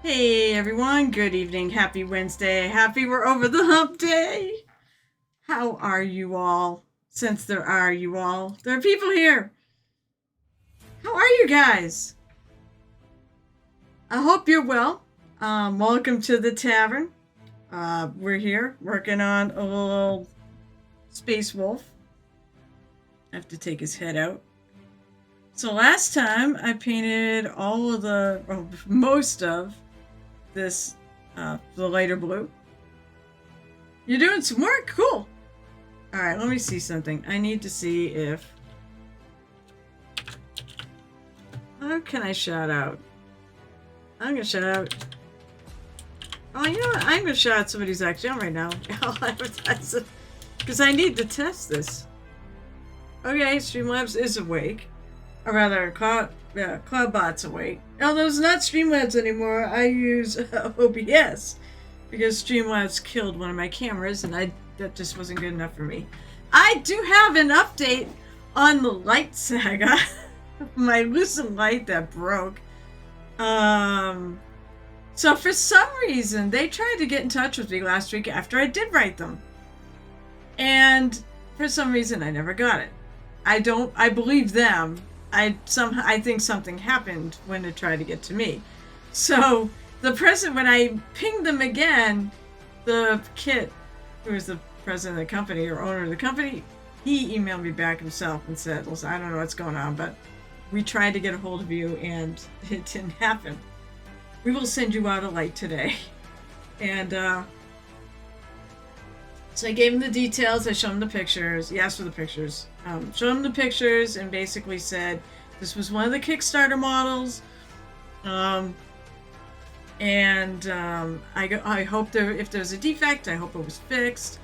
Hey everyone, good evening, happy Wednesday, happy we're over the hump day. How are you all? Since there are you all, there are people here. How are you guys? I hope you're well. Welcome to the tavern. We're here working on a little space wolf. I have to take his head out. So last time I painted most of this, the lighter blue. You're doing some work, cool. All right, let me see something. I need to see if... How can I shout out? I'm gonna shout out... Oh, you know what? I'm gonna shout out somebody who's actually on right now. I'll advertise it. Because I need to test this. Okay, Streamlabs is awake. Or rather, Cloudbot's awake. Although it's not Streamlabs anymore, I use OBS. Because Streamlabs killed one of my cameras and that just wasn't good enough for me. I do have an update on the light saga. My lucid light that broke. So for some reason, they tried to get in touch with me last week after I did write them. And for some reason, I never got it. I believe them. I think something happened when they tried to get to me. So when I pinged them again, the Kit, who is the president of the company or owner of the company, he emailed me back himself and said, listen, I don't know what's going on, but we tried to get a hold of you and it didn't happen. We will send you out a light today. And so I gave him the details. I showed him the pictures. He asked for the pictures. Showed him the pictures and basically said this was one of the Kickstarter models. I hope if there's a defect, I hope it was fixed.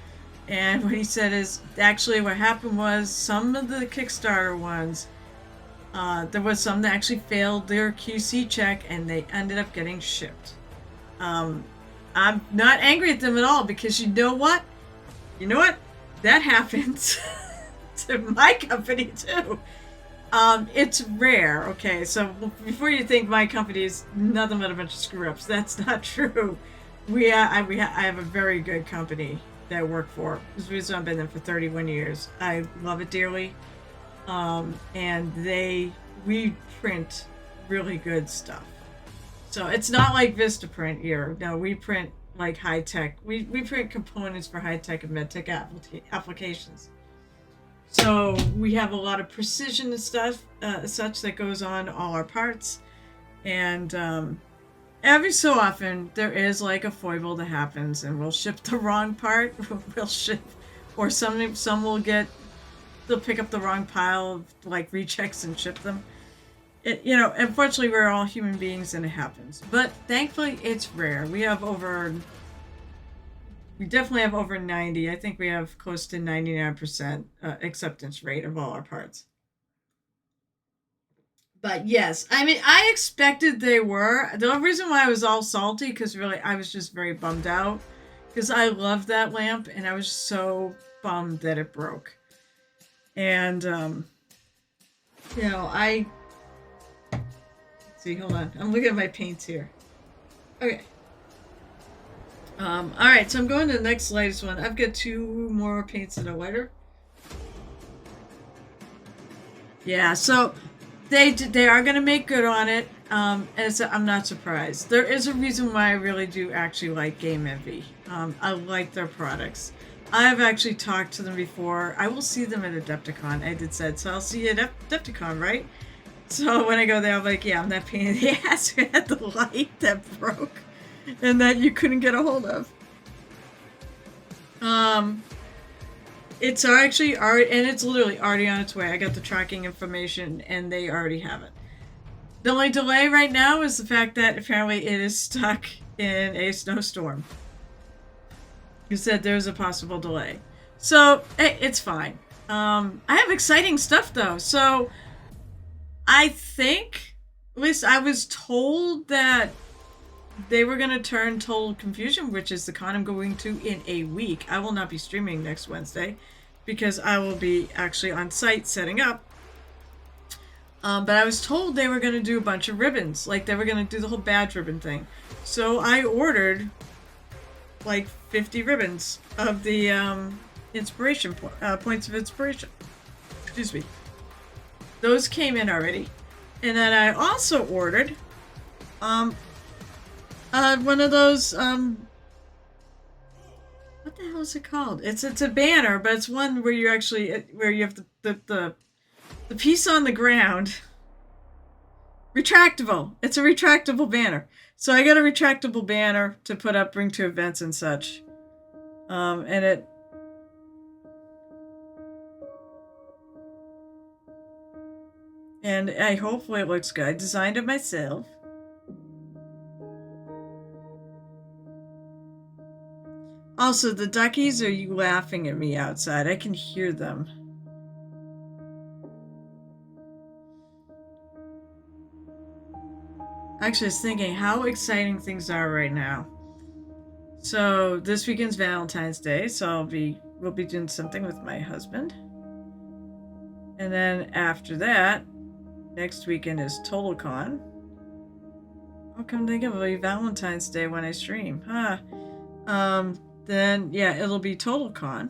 And what he said is, actually what happened was some of the Kickstarter ones, there was some that actually failed their QC check and they ended up getting shipped. I'm not angry at them at all because you know what? That happens to my company too. It's rare, okay? So before you think my company is nothing but a bunch of screw-ups, that's not true. I have a very good company that I work for. This is the reason I've been there for 31 years. I love it dearly. And we print really good stuff. So it's not like Vistaprint here. No, we print like high-tech. We print components for high-tech and med-tech applications. So we have a lot of precision and stuff, such that goes on all our parts. And every so often there is like a foible that happens, and we'll ship the wrong part. We'll ship, or some they'll pick up the wrong pile of like rechecks and ship them. Unfortunately, we're all human beings and it happens. But thankfully, it's rare. We definitely have over 90. I think we have close to 99% acceptance rate of all our parts. But yes, I mean, I expected they were. The reason why I was all salty, because really I was just very bummed out. Because I loved that lamp and I was so bummed that it broke. And, let's see, hold on. I'm looking at my paints here. Okay. Alright, so I'm going to the next lightest one. I've got 2 more paints that are lighter. Yeah, so they are going to make good on it. And I'm not surprised. There is a reason why I really do actually like Game Envy. I like their products. I've actually talked to them before. I will see them at Adepticon. I did said, so I'll see you at Adepticon, right? So when I go there, I'm like, yeah, I'm that pain in the ass who had the light that broke and that you couldn't get a hold of. It's actually and it's literally already on its way. I got the tracking information and they already have it. The only delay right now is the fact that apparently it is stuck in a snowstorm. You said there's a possible delay. So, it's fine. I have exciting stuff though. So, I think, at least I was told that they were going to turn Total Confusion, which is the con I'm going to in a week. I will not be streaming next Wednesday because I will be actually on site setting up. But I was told they were going to do a bunch of ribbons, like they were going to do the whole badge ribbon thing. So I ordered like 50 ribbons of the inspiration points of inspiration. Excuse me. Those came in already, and then I also ordered one of those what the hell is it called? It's a banner, but it's one where you actually where you have the piece on the ground. Retractable. It's a retractable banner. So I got a retractable banner to put up, bring to events and such. And it. And hopefully it looks good. I designed it myself. Also, the duckies are you laughing at me outside. I can hear them. Actually, I was thinking how exciting things are right now. So this weekend's Valentine's Day, so we'll be doing something with my husband. And then after that, next weekend is TotalCon. I'll come think of it, Valentine's Day when I stream. Then yeah, it'll be TotalCon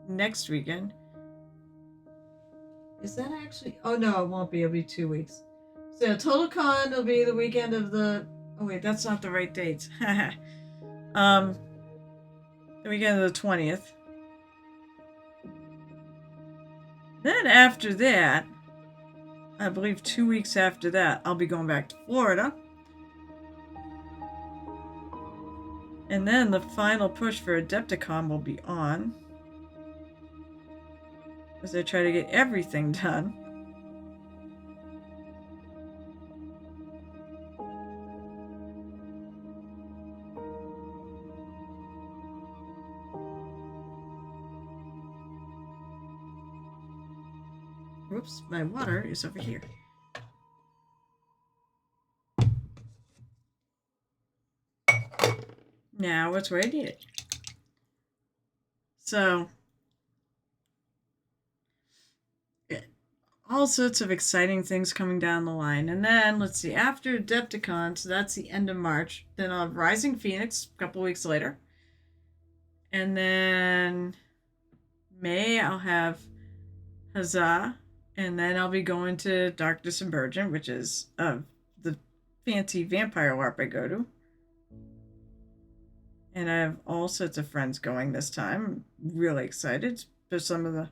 next weekend. Is that actually? Oh no, it won't be. It'll be 2 weeks. So TotalCon will be the weekend of the. Oh wait, that's not the right dates. The weekend of the 20th. Then after that, I believe 2 weeks after that, I'll be going back to Florida. And then the final push for Adepticon will be on, as I try to get everything done. Whoops, my water is over here. Now it's where I need it. So, all sorts of exciting things coming down the line. And then, let's see, after Adepticon, so that's the end of March, then I'll have Rising Phoenix a couple weeks later. And then May, I'll have Huzzah. And then I'll be going to Darkness Emergent, which is the fancy vampire LARP I go to. And I have all sorts of friends going this time. I'm really excited for some of the...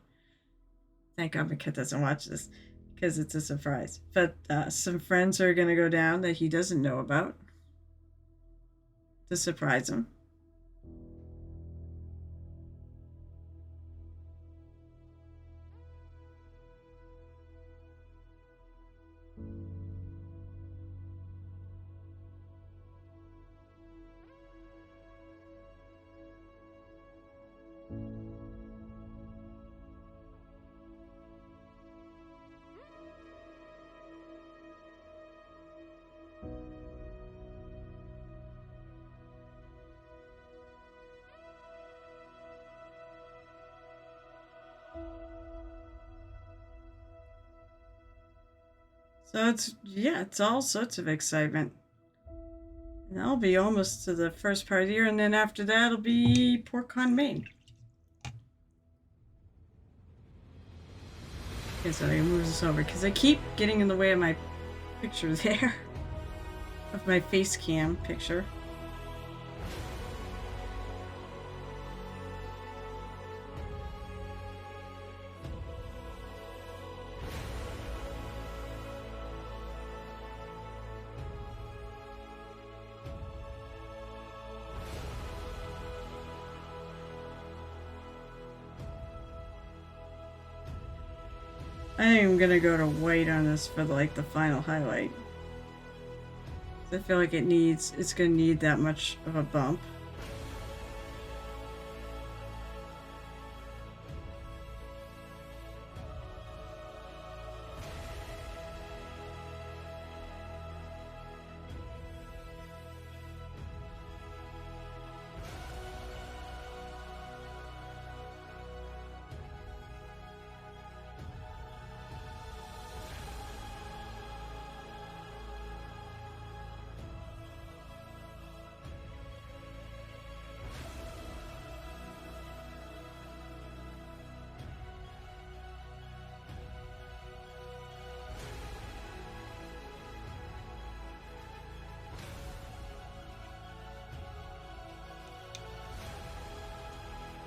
Thank God my kid doesn't watch this, because it's a surprise. But some friends are going to go down that he doesn't know about to surprise him. So it's all sorts of excitement. And that'll be almost to the first part of the year, and then after that it'll be PortCon Maine. Okay, so I move this over because I keep getting in the way of my picture there. Of my face cam picture. I think I'm gonna go to white on this for like the final highlight. I feel like it's gonna need that much of a bump.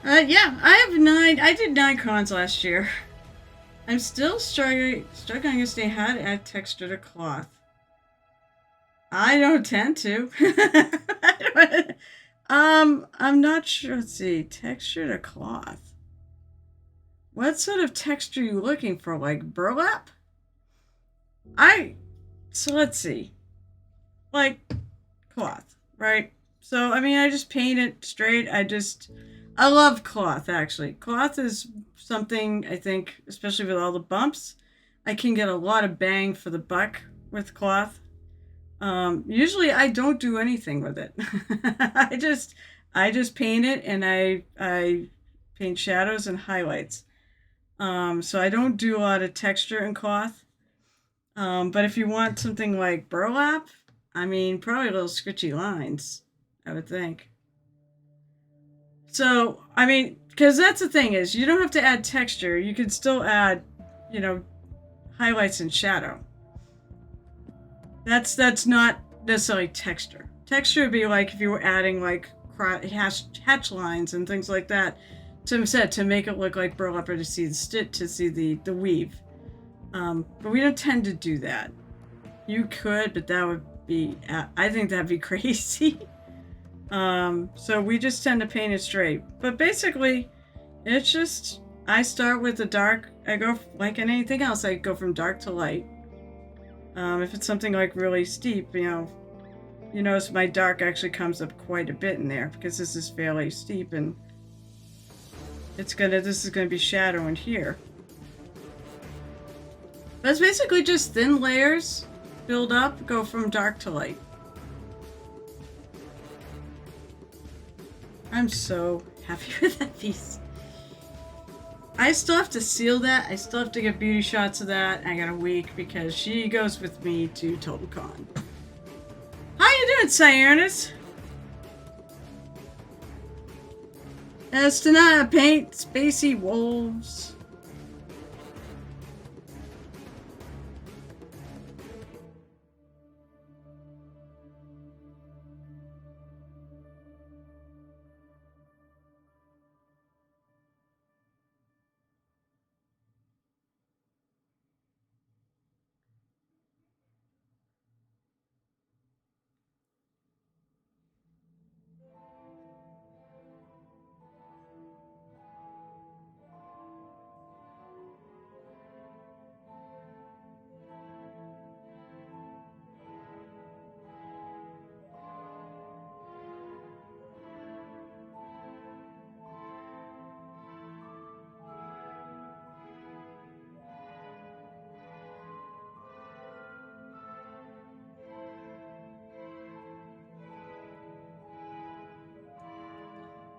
Yeah, I have 9. I did 9 cons last year. I'm still struggling to stay hot at texture to cloth. I don't tend to. I'm not sure. Let's see. Texture to cloth. What sort of texture are you looking for? Like burlap? So let's see. Like cloth, right? So, I mean, I just paint it straight. I love cloth, actually. Cloth is something, I think, especially with all the bumps, I can get a lot of bang for the buck with cloth. Usually I don't do anything with it. I just paint it, and I paint shadows and highlights. So I don't do a lot of texture in cloth. But if you want something like burlap, I mean, probably little scritchy lines, I would think. So, I mean, because that's the thing is, you don't have to add texture. You can still add, you know, highlights and shadow. That's not necessarily texture. Texture would be like if you were adding like hatch lines and things like that. To make it look like burlap or to see the stitch, to see the weave. But we don't tend to do that. You could, but that would be, I think that'd be crazy. So we just tend to paint it straight. But basically, it's just, I start with the dark. I go, like in anything else, I go from dark to light. If it's something like really steep, you notice my dark actually comes up quite a bit in there because this is fairly steep, and this is gonna be shadow in here. But it's basically just thin layers, build up, go from dark to light. I'm so happy with that piece. I still have to seal that. I still have to get beauty shots of that. I got a week because she goes with me to Total Con. How you doing, Cyanus? As tonight I paint spacey wolves.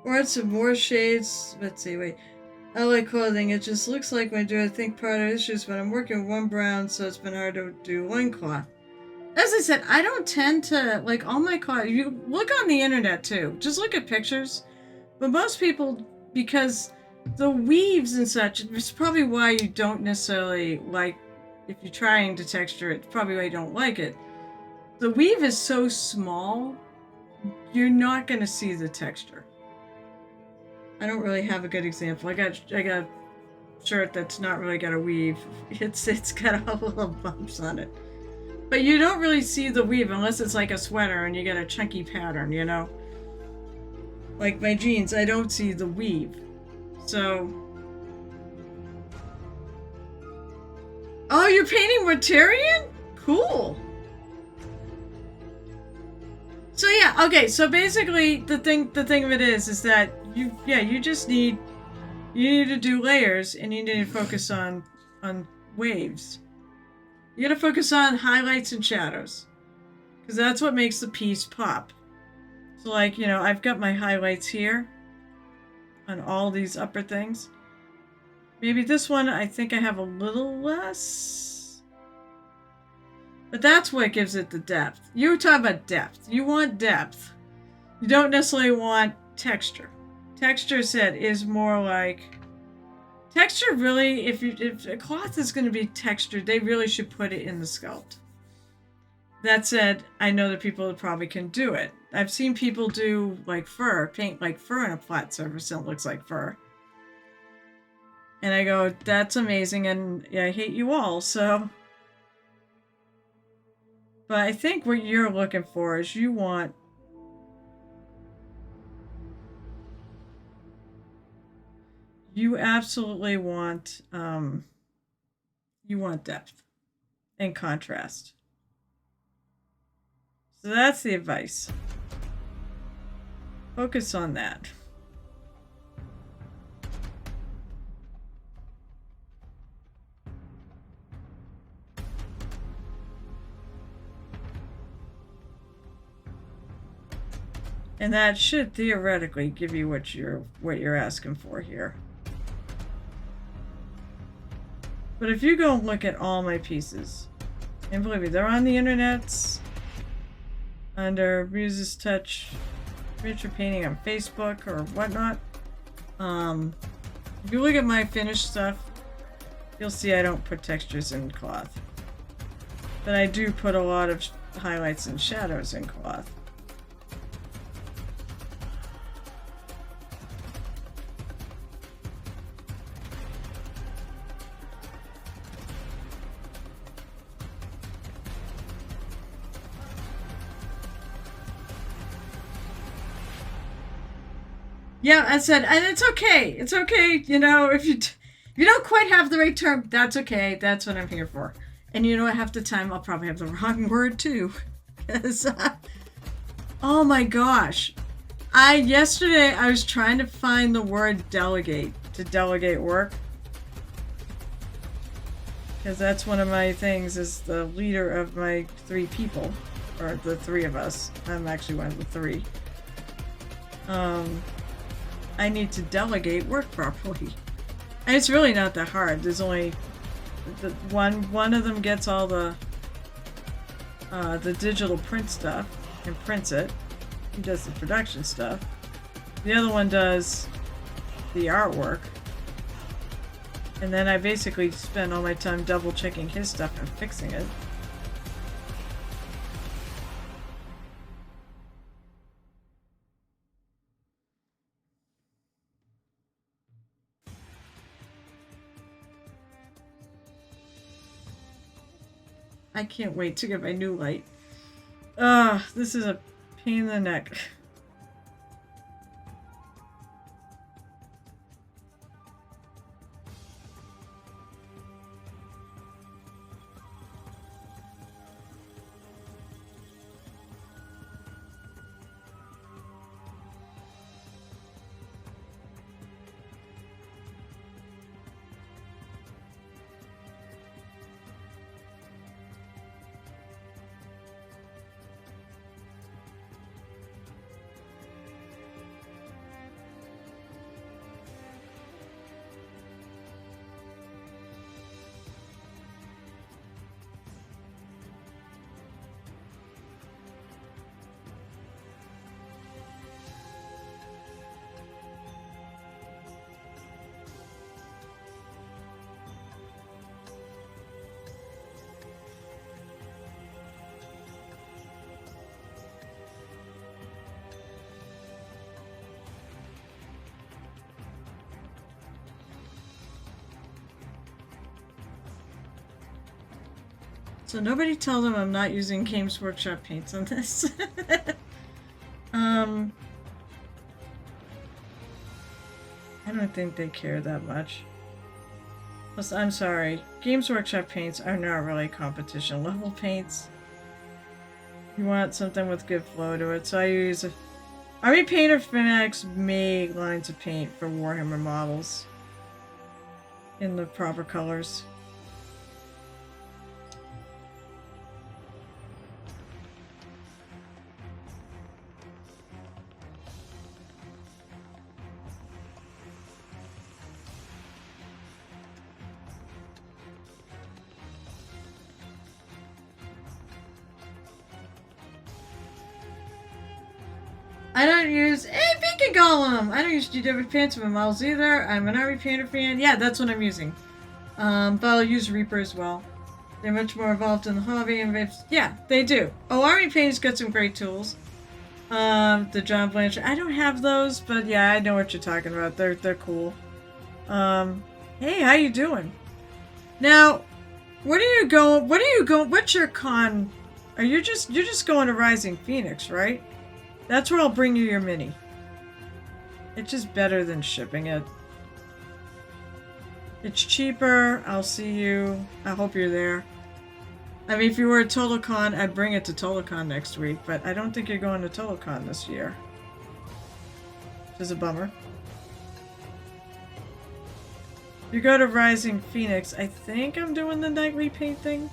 Or add some more shades. Let's see, wait. I like clothing. It just looks like when I do, I think part of issues when I'm working with one brown, so it's been hard to do loincloth. As I said, I don't tend to, like, all my cloth. You look on the internet too. Just look at pictures. But most people, because the weaves and such, it's probably why you don't necessarily like, if you're trying to texture it, it's probably why you don't like it. The weave is so small, you're not going to see the texture. I don't really have a good example. I got a shirt that's not really got a weave. It's got all little bumps on it. But you don't really see the weave unless it's like a sweater and you get a chunky pattern, Like my jeans, I don't see the weave. So... Oh, you're painting Rotarian? Cool. So yeah, okay, so basically the thing of it is that you just need to do layers, and you need to focus on waves. You gotta focus on highlights and shadows, because that's what makes the piece pop. So like, I've got my highlights here on all these upper things. Maybe this one, I think I have a little less. But that's what gives it the depth. You were talking about depth. You want depth. You don't necessarily want texture. Texture set is more like... Texture really, if a cloth is going to be textured, they really should put it in the sculpt. That said, I know that people probably can do it. I've seen people do like fur, paint like fur on a flat surface and it looks like fur. And I go, that's amazing, and I hate you all, so. But I think what you're looking for is you absolutely want, you want depth and contrast. So that's the advice. Focus on that. And that should theoretically give you what you're asking for here. But if you go and look at all my pieces, and believe me, they're on the internets under Muses Touch miniature painting on Facebook or whatnot. If you look at my finished stuff, you'll see I don't put textures in cloth. But I do put a lot of highlights and shadows in cloth. Yeah, I said, and it's okay. It's okay, you know, if you don't quite have the right term, that's okay. That's what I'm here for. And you know what? Half the time I'll probably have the wrong word too. Oh my gosh. Yesterday I was trying to find the word delegate to delegate work. Because that's one of my things as the leader of my 3 people. Or the 3 of us. I'm actually one of the 3. I need to delegate work properly. And it's really not that hard. There's only one of them gets all the digital print stuff and prints it. He does the production stuff. The other one does the artwork. And then I basically spend all my time double checking his stuff and fixing it. I can't wait to get my new light. This is a pain in the neck. So nobody tell them I'm not using Games Workshop paints on this. I don't think they care that much. Plus, I'm sorry, Games Workshop paints are not really competition level paints. You want something with good flow to it, so I use Army Painter Fanatics made lines of paint for Warhammer models in the proper colors. I don't use Beacon Golem! I don't use GW paints for my models either. I'm an Army Painter fan. Yeah, that's what I'm using. But I'll use Reaper as well. They're much more involved in the hobby, and yeah, they do. Oh, Army Painting's got some great tools. The John Blanchard. I don't have those, but yeah, I know what you're talking about. They're cool. Hey, how you doing? Now, where are you going? What are you going? What's your con? You're just going to Rising Phoenix, right? That's where I'll bring you your mini. It's just better than shipping it. It's cheaper. I'll see you. I hope you're there. I mean, if you were at TotalCon, I'd bring it to TotalCon next week, but I don't think you're going to TotalCon this year. Which is a bummer. If you go to Rising Phoenix, I think I'm doing the nightly paint thing.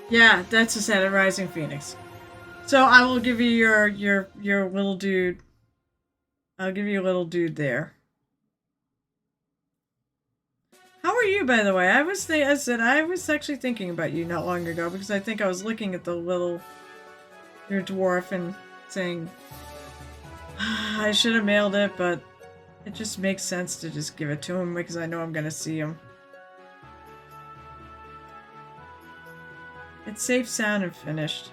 Yeah, that's a set at Rising Phoenix. So I will give you your little dude. I'll give you a little dude there. How are you, by the way? I was actually thinking about you not long ago because I think I was looking at your dwarf and saying I should have mailed it, but it just makes sense to just give it to him because I know I'm gonna see him. It's safe, sound, and finished.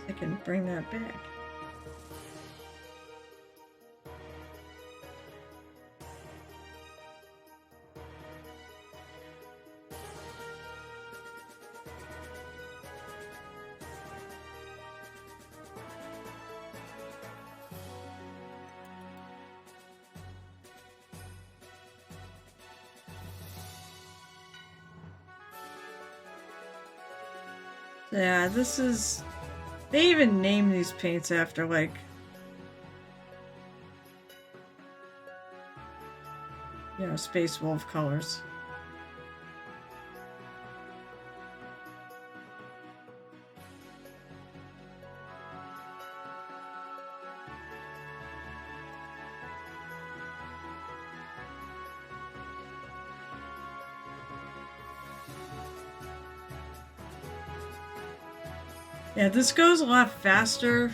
I can bring that back. Yeah, this is... They even name these paints after, like... You know, Space Wolf colors. Yeah, this goes a lot faster.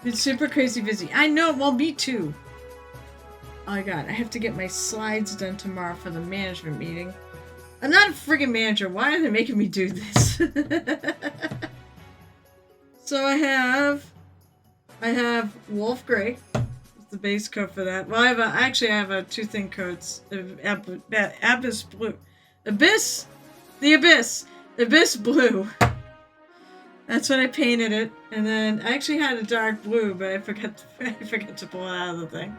It's super crazy busy. I know, well, me too. Oh my god, I have to get my slides done tomorrow for the management meeting. I'm not a friggin' manager. Why are they making me do this? So I have Wolf Gray. The base coat for that. Well, I have a two thin coats. Abyss Blue. Abyss Blue. That's when I painted it, and then I actually had a dark blue, but I forgot to pull it out of the thing.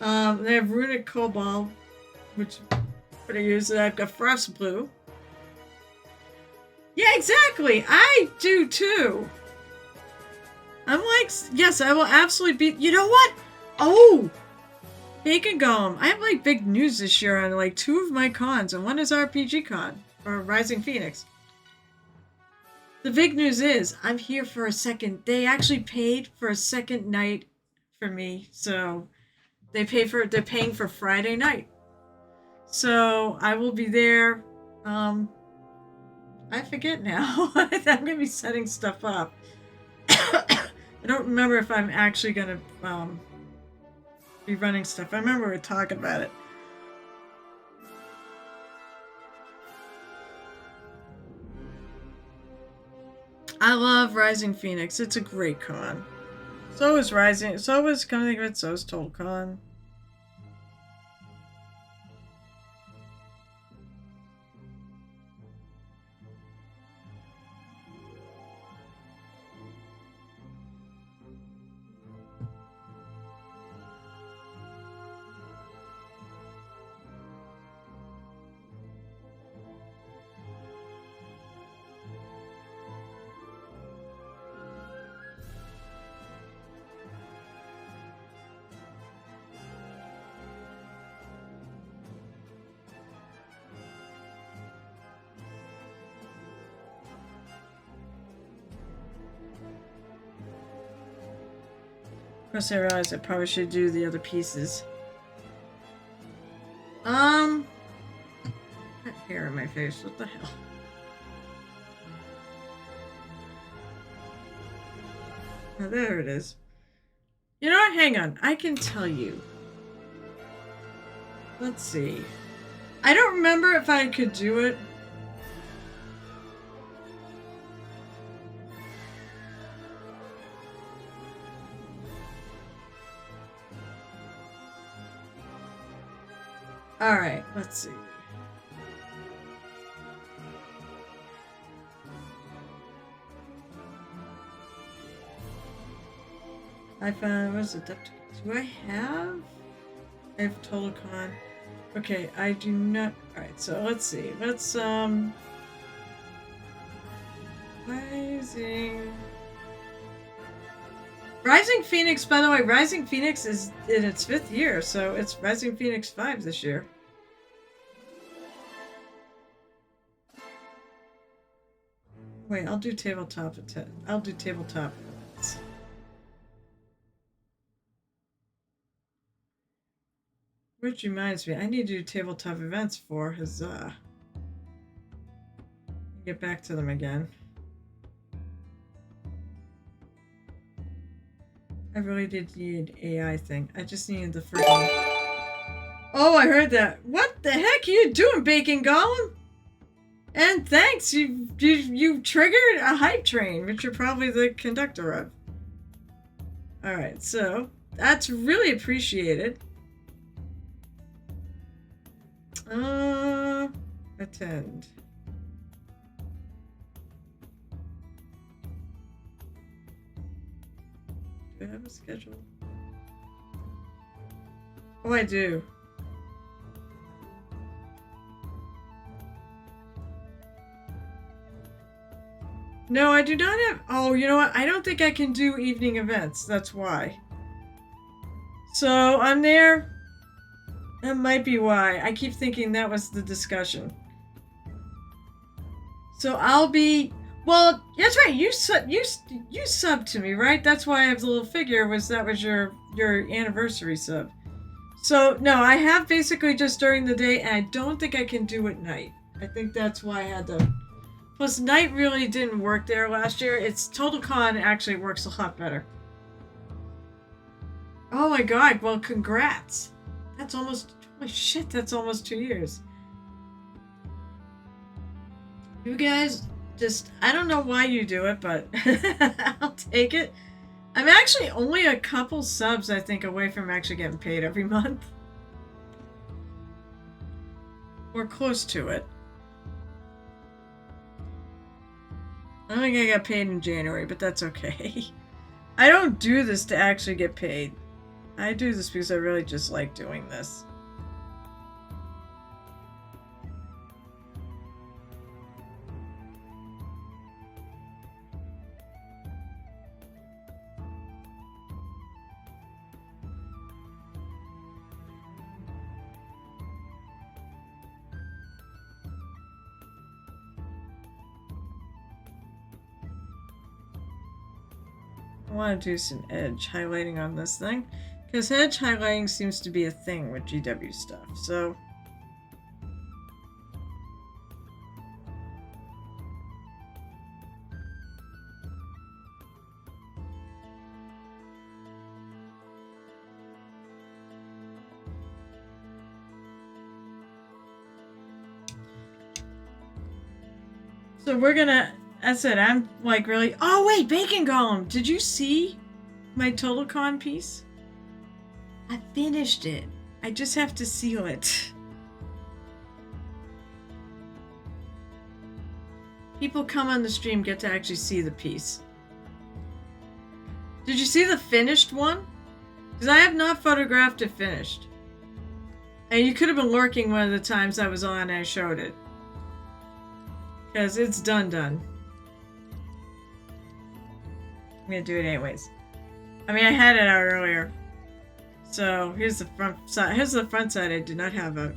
They have Runic Cobalt, which what I use. I've got Frost Blue. Yeah, exactly. I do too. I'm like, yes, I will absolutely be. You know what? Oh, Bacon Golem. I have like big news this year on like 2 of my cons, and one is RPG Con. Or Rising Phoenix. The big news is I'm here for a second. They actually paid for a second night for me, so they're paying for Friday night. So I will be there. I forget now. I'm gonna be setting stuff up. I don't remember if I'm actually gonna be running stuff. I remember we were talking about it. I love Rising Phoenix. It's a great con. So is Rising. So is, come to think of it, so is Total Con. Of course, I realized I probably should do the other pieces. Got hair in my face. What the hell? Oh, there it is. You know what? Hang on. I can tell you. Let's see. I don't remember if I could do it. Alright, let's see. I found, what is it? Do I have? I have Total Con. Okay, I do not. Alright, so let's see. Let's, Rising Phoenix, by the way, Rising Phoenix is in its 5th year, so it's Rising Phoenix 5 this year. Wait, I'll do tabletop at 10. I'll do tabletop. Which reminds me, I need to do tabletop events for Huzzah. Get back to them again. I really did need AI thing. I just needed the freaking... Oh, I heard that. What the heck are you doing, Bacon Golem? And thanks, you triggered a hype train, which you're probably the conductor of. Alright, so that's really appreciated. Attend. Do I have a schedule? Oh, I do. No, I do not have... Oh, you know what? I don't think I can do evening events. That's why. So, I'm there. That might be why. I keep thinking that was the discussion. So, I'll be... Well, that's right. You subbed to me, right? That's why I have the little figure. That was your anniversary sub. So, no, I have basically just during the day, and I don't think I can do at night. I think that's why I had to... Plus, night really didn't work there last year. It's Total Con actually works a lot better. Oh my god, well, congrats. That's almost... Holy shit, that's almost 2 years. You guys, just... I don't know why you do it, but I'll take it. I'm actually only a couple subs, I think, away from actually getting paid every month. Or close to it. I don't think I got paid in January, but that's okay. I don't do this to actually get paid. I do this because I really just like doing this. I want to do some edge highlighting on this thing, because edge highlighting seems to be a thing with GW stuff, so... So we're gonna... That's it, I'm like really... Oh wait, Bacon Golem! Did you see my Total Con piece. I finished it. I just have to seal it. People come on the stream get to actually see the piece. Did you see the finished one? Because I have not photographed it finished. And you could have been lurking one of the times I was on and I showed it. Because it's done. I'm going to do it anyways. I mean, I had it out earlier. So, here's the front side. Here's the front side I did not have out.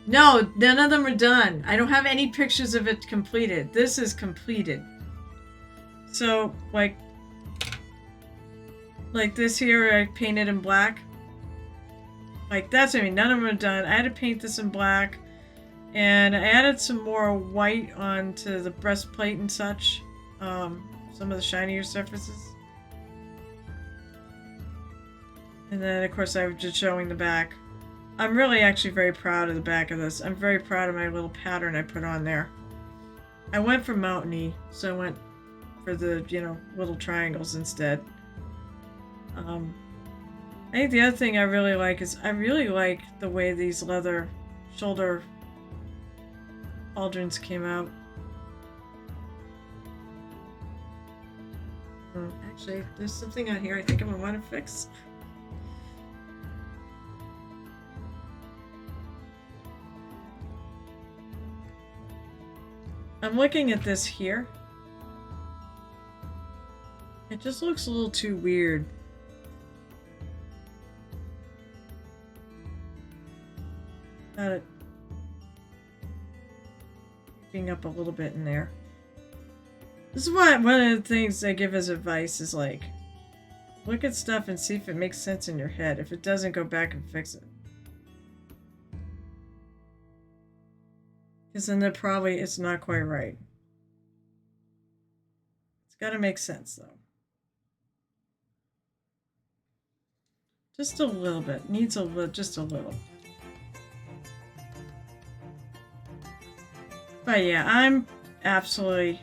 No, none of them are done. I don't have any pictures of it completed. This is completed. So, like this here, I painted in black. Like, that's what I mean. None of them are done. I had to paint this in black. And I added some more white onto the breastplate and such. Some of the shinier surfaces. And then, of course, I was just showing the back. I'm really actually very proud of the back of this. I'm very proud of my little pattern I put on there. I went for mountainy, so I went for the, little triangles instead. I think the other thing I really like is I really like the way these leather shoulder pauldrons came out. Actually, there's something on here I think I'm going to want to fix. I'm looking at this here. It just looks a little too weird. Got it creeping up a little bit in there. This is why one of the things I give as advice is like, look at stuff and see if it makes sense in your head. If it doesn't, go back and fix it. Because then it's not quite right. It's got to make sense though. Just a little bit. Needs just a little. But yeah, I'm happy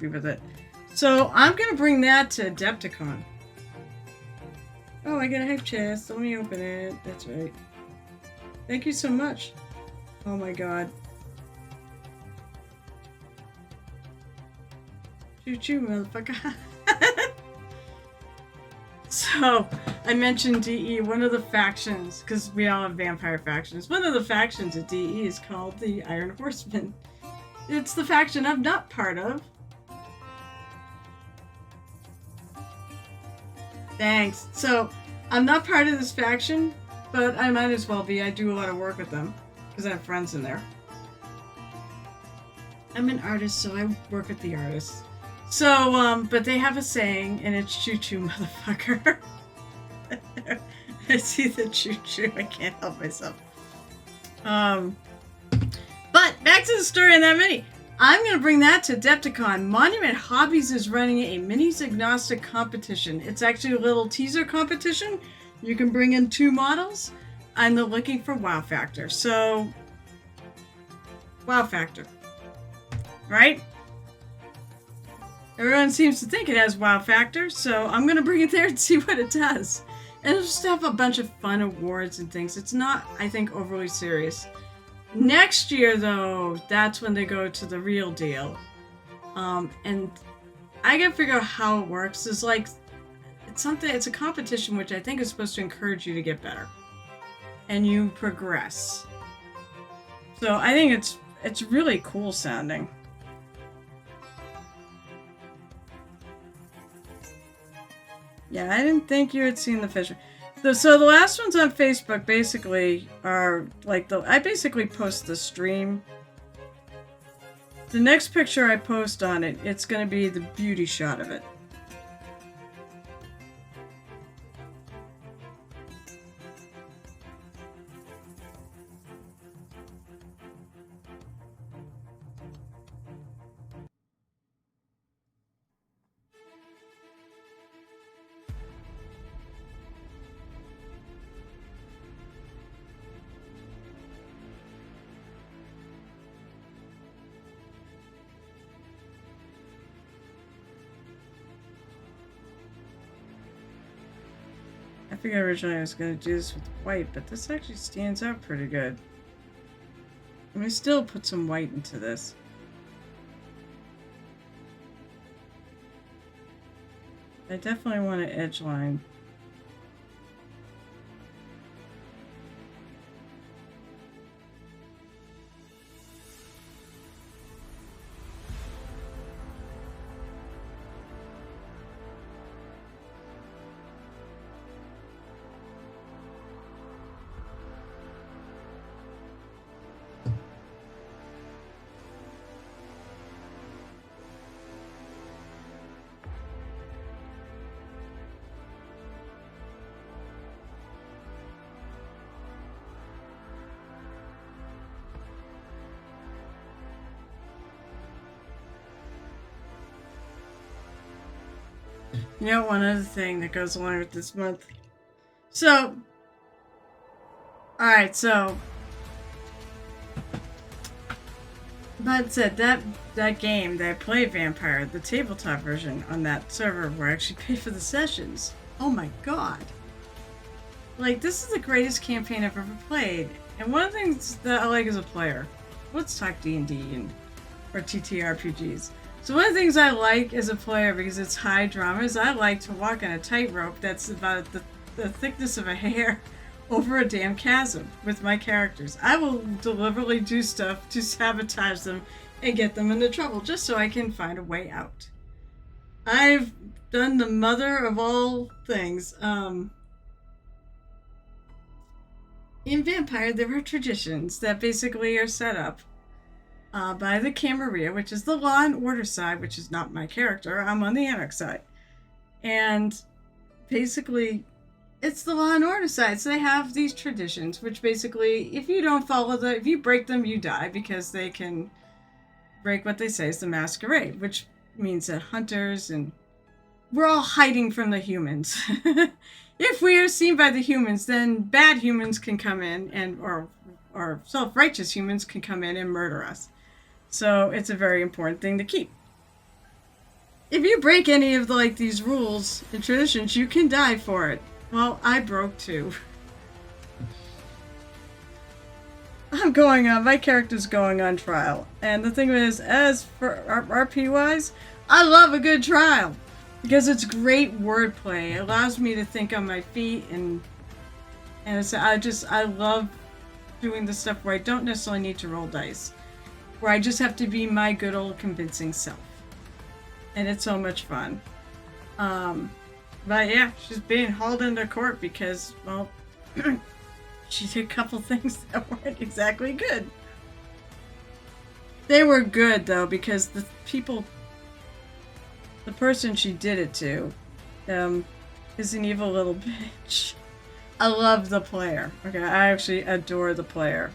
with it. So I'm gonna bring that to Adepticon. Oh, I got a hype chest. Let me open it. That's right. Thank you so much. Oh my god. Choo-choo, motherfucker. So, I mentioned DE, one of the factions, because we all have vampire factions. One of the factions at DE is called the Iron Horsemen. It's the faction I'm not part of. Thanks. So, I'm not part of this faction, but I might as well be. I do a lot of work with them, because I have friends in there. I'm an artist, so I work with the artists. So, but they have a saying, and it's choo-choo, motherfucker. I see the choo-choo. I can't help myself. But back to the story on that mini. I'm going to bring that to Adepticon. Monument Hobbies is running a minis agnostic competition. It's actually a little teaser competition. You can bring in 2 models, and they're looking for wow factor. So, wow factor. Right? Everyone seems to think it has wow factor, so I'm going to bring it there and see what it does. And it'll just have a bunch of fun awards and things. It's not, I think, overly serious. Next year, though, that's when they go to the real deal. And I gotta figure out how it works. It's like, it's a competition which I think is supposed to encourage you to get better. And you progress. So I think it's really cool sounding. Yeah, I didn't think you had seen the fish. So the last ones on Facebook basically are like I basically post the stream. The next picture I post on it, it's going to be the beauty shot of it. I figured originally I was going to do this with white, but this actually stands out pretty good. I'm going to still put some white into this. I definitely want an edge line. You know, one other thing that goes along with this month. So, alright, so, that said, that game that I play Vampire, the tabletop version on that server where I actually pay for the sessions. Oh my god. Like, this is the greatest campaign I've ever played. And one of the things that I like as a player, let's talk D&D or TTRPGs. So one of the things I like as a player, because it's high drama, is I like to walk on a tightrope that's about the thickness of a hair over a damn chasm with my characters. I will deliberately do stuff to sabotage them and get them into trouble just so I can find a way out. I've done the mother of all things. In Vampire, there are traditions that basically are set up by the Camarilla, which is the law and order side, which is not my character. I'm on the anarch side. And basically, it's the law and order side. So they have these traditions, which basically, if you don't follow if you break them, you die, because they can break what they say is the masquerade, which means that hunters and we're all hiding from the humans. If we are seen by the humans, then bad humans can come in or self-righteous humans can come in and murder us. So it's a very important thing to keep. If you break any of these rules and traditions, you can die for it. Well, I broke two. My character's going on trial. And the thing is, as for RP-wise, I love a good trial. Because it's great wordplay. It allows me to think on my feet, and I love doing the stuff where I don't necessarily need to roll dice. Where I just have to be my good old convincing self. And it's so much fun. But yeah, she's being hauled into court because, well, she did a couple things that weren't exactly good. They were good, though, because the person she did it to is an evil little bitch. I love the player. Okay, I actually adore the player.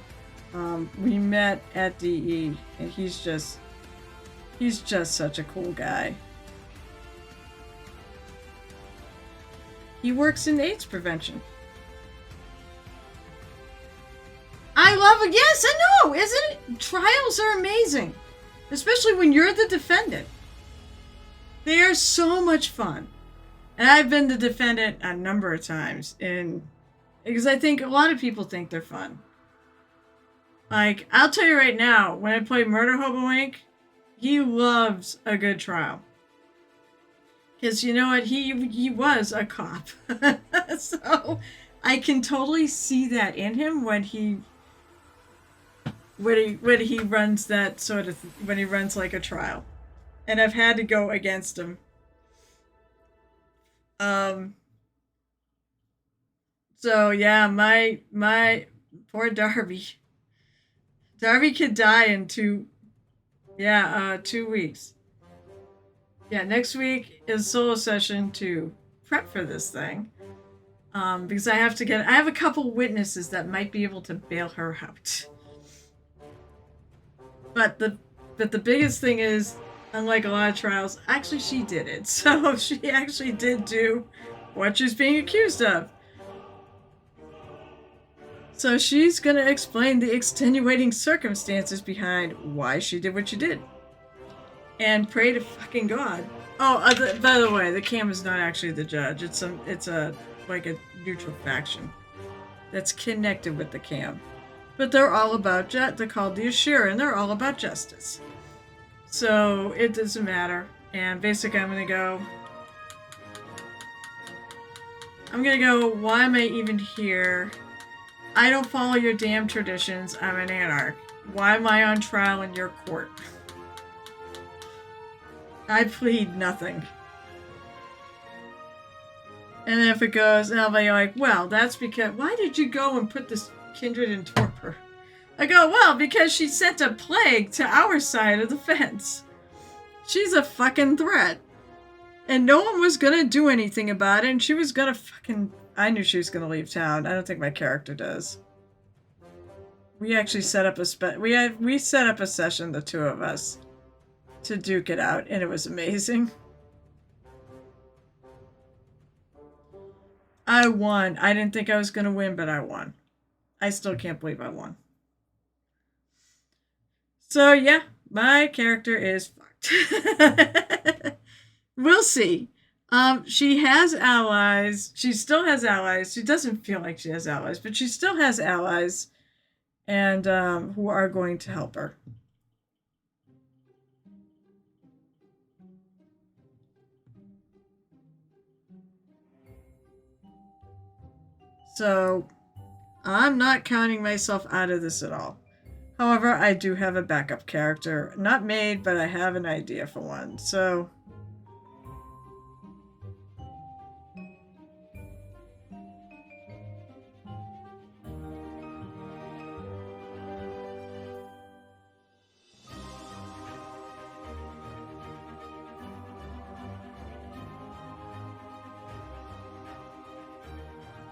We met at DE, and he's just such a cool guy. He works in AIDS prevention. I love it. Yes, I know, isn't it? Trials are amazing, especially when you're the defendant. They are so much fun. And I've been the defendant a number of times because I think a lot of people think they're fun. Like, I'll tell you right now, when I play Murder Hobo Inc., he loves a good trial. Because you know what? He was a cop. So I can totally see that in him when he runs that sort of when he runs like a trial. And I've had to go against him. So yeah, my poor Darby. Darby could die in 2 weeks. Yeah, next week is solo session to prep for this thing. Because I have a couple witnesses that might be able to bail her out. But the biggest thing is, unlike a lot of trials, actually she did it. So she actually did do what she's being accused of. So she's going to explain the extenuating circumstances behind why she did what she did. And pray to fucking God. Oh, by the way, the cam is not actually the judge. It's a neutral faction that's connected with the camp. But they're all about, they're called the Ashira, and they're all about justice. So it doesn't matter. And basically I'm going to go, why am I even here? I don't follow your damn traditions. I'm an anarch. Why am I on trial in your court? I plead nothing. And then if it goes, I'll be like, well, that's because, why did you go and put this kindred in torpor? I go, well, because she sent a plague to our side of the fence. She's a fucking threat. And no one was gonna do anything about it, and she was gonna fucking... I knew she was gonna leave town. I don't think my character does. We actually set up a we set up a session, the two of us, to duke it out, and it was amazing. I won. I didn't think I was gonna win, but I won. I still can't believe I won. So yeah, my character is fucked. We'll see. She has allies. She still has allies. She doesn't feel like she has allies, but she still has allies, and who are going to help her. So I'm not counting myself out of this at all. However, I do have a backup character. Not made, but I have an idea for one. So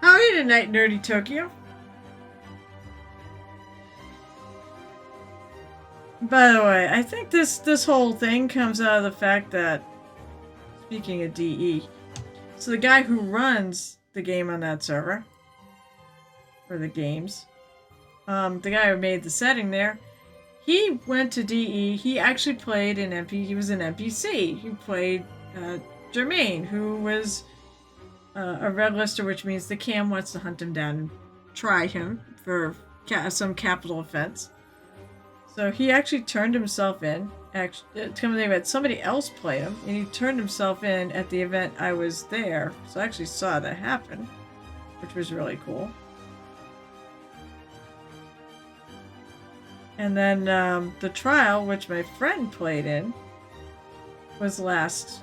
how are you tonight, Nerdy Tokyo? By the way, I think this whole thing comes out of the fact that, speaking of DE, so the guy who runs the game on that server, or the games, the guy who made the setting there, he went to DE. He actually played an MP. He was an NPC. He played Jermaine, who was a red lister, which means the cam wants to hunt him down and try him for some capital offense. So he actually turned himself in. Actually, somebody else played him, and he turned himself in at the event I was there. So I actually saw that happen, which was really cool. And then the trial, which my friend played in, was last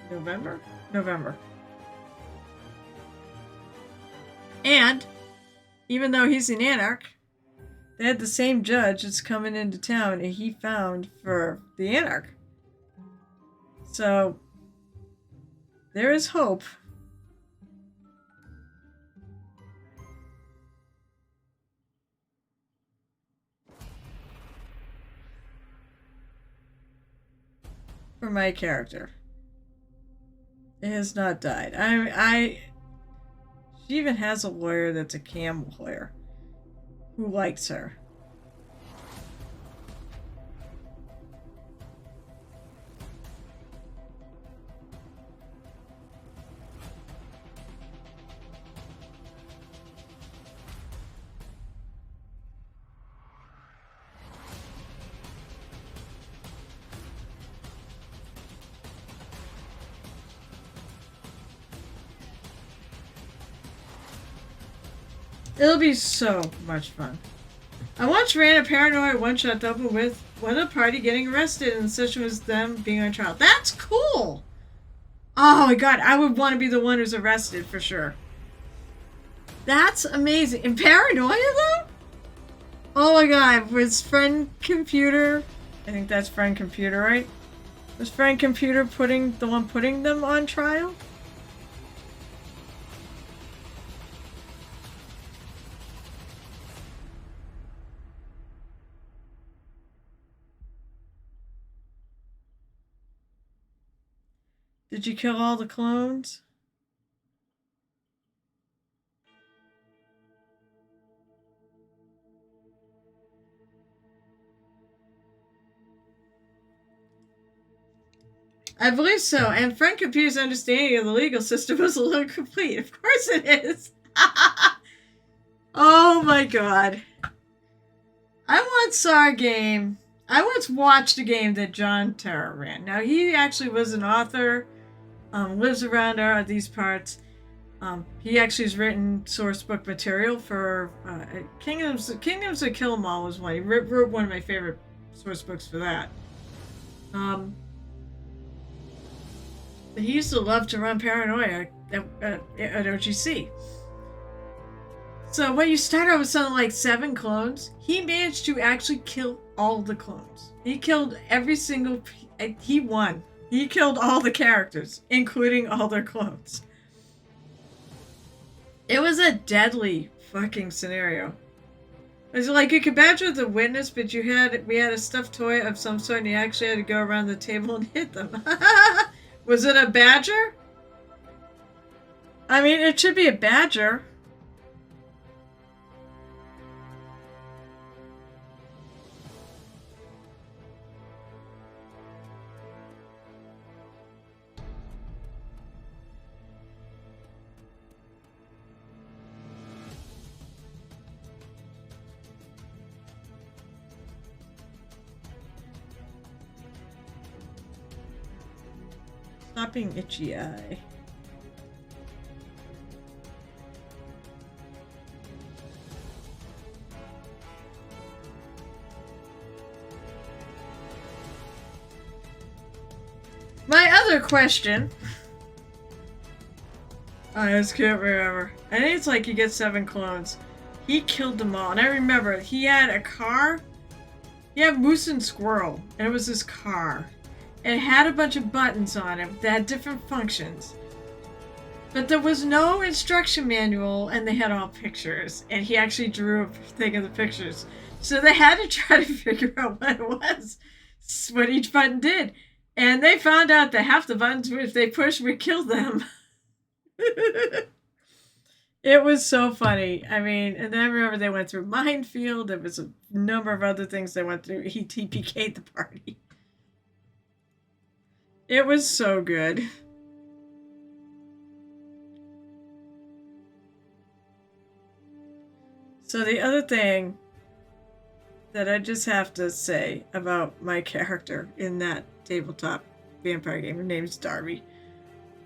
November. And even though he's an anarch, they had the same judge that's coming into town, and he found for the anarch. So there is hope. For my character. It has not died. She even has a lawyer that's a cam lawyer who likes her. It'll be so much fun. I once ran a paranoid one-shot double with one of the party getting arrested, and the session was them being on trial. That's cool! Oh my god, I would want to be the one who's arrested for sure. That's amazing. And paranoia though? Oh my god, was Friend Computer... I think that's Friend Computer, right? Was Friend Computer putting them on trial? Did you kill all the clones? I believe so. And Frank Computer's understanding of the legal system was a little complete. Of course it is. Oh my god. I once saw a game. I once watched a game that John Terra ran. Now, he actually was an author, lives around these parts. He actually has written source book material for Kingdoms of Kill 'Em All was one. He wrote one of my favorite source books for that. He used to love to run Paranoia at OGC. So when you start out with something like 7 clones, he managed to actually kill all the clones. He killed every single... He won. He killed all the characters, including all their clones. It was a deadly fucking scenario. It was like you could badger the witness, but we had a stuffed toy of some sort, and you actually had to go around the table and hit them. Was it a badger? I mean, it should be a badger. Stop being itchy eye. My other question. I just can't remember. I think it's like you get 7 clones. He killed them all. And I remember he had a car. He had Moose and Squirrel. And it was his car. And it had a bunch of buttons on it that had different functions. But there was no instruction manual, and they had all pictures. And he actually drew a thing of the pictures. So they had to try to figure out what it was, what each button did. And they found out that half the buttons, if they pushed, would kill them. It was so funny. I mean, and then I remember they went through Minefield. There was a number of other things they went through. He TPK'd the party. It was so good. So the other thing that I just have to say about my character in that tabletop vampire game, her name's Darby.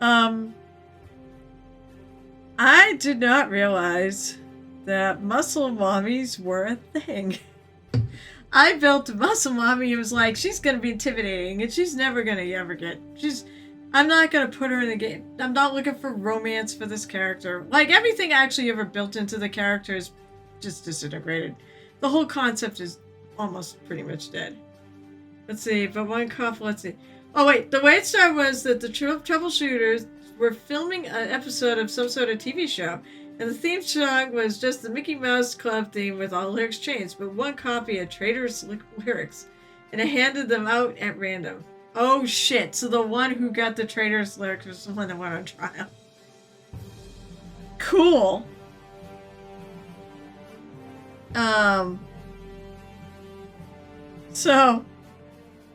I did not realize that muscle mommies were a thing. I built a muscle mommy. It was like, she's going to be intimidating, and she's never going to ever get... I'm not going to put her in the game. I'm not looking for romance for this character. Like, everything actually ever built into the character is just disintegrated. The whole concept is almost pretty much dead. Let's see, but one cough, let's see. Oh, wait, the way it started was that the troubleshooters were filming an episode of some sort of TV show, and the theme song was just the Mickey Mouse Club theme with all lyrics changed, but one copy had traitorous lyrics, and I handed them out at random. Oh shit, so the one who got the traitorous lyrics was the one that went on trial. Cool. So,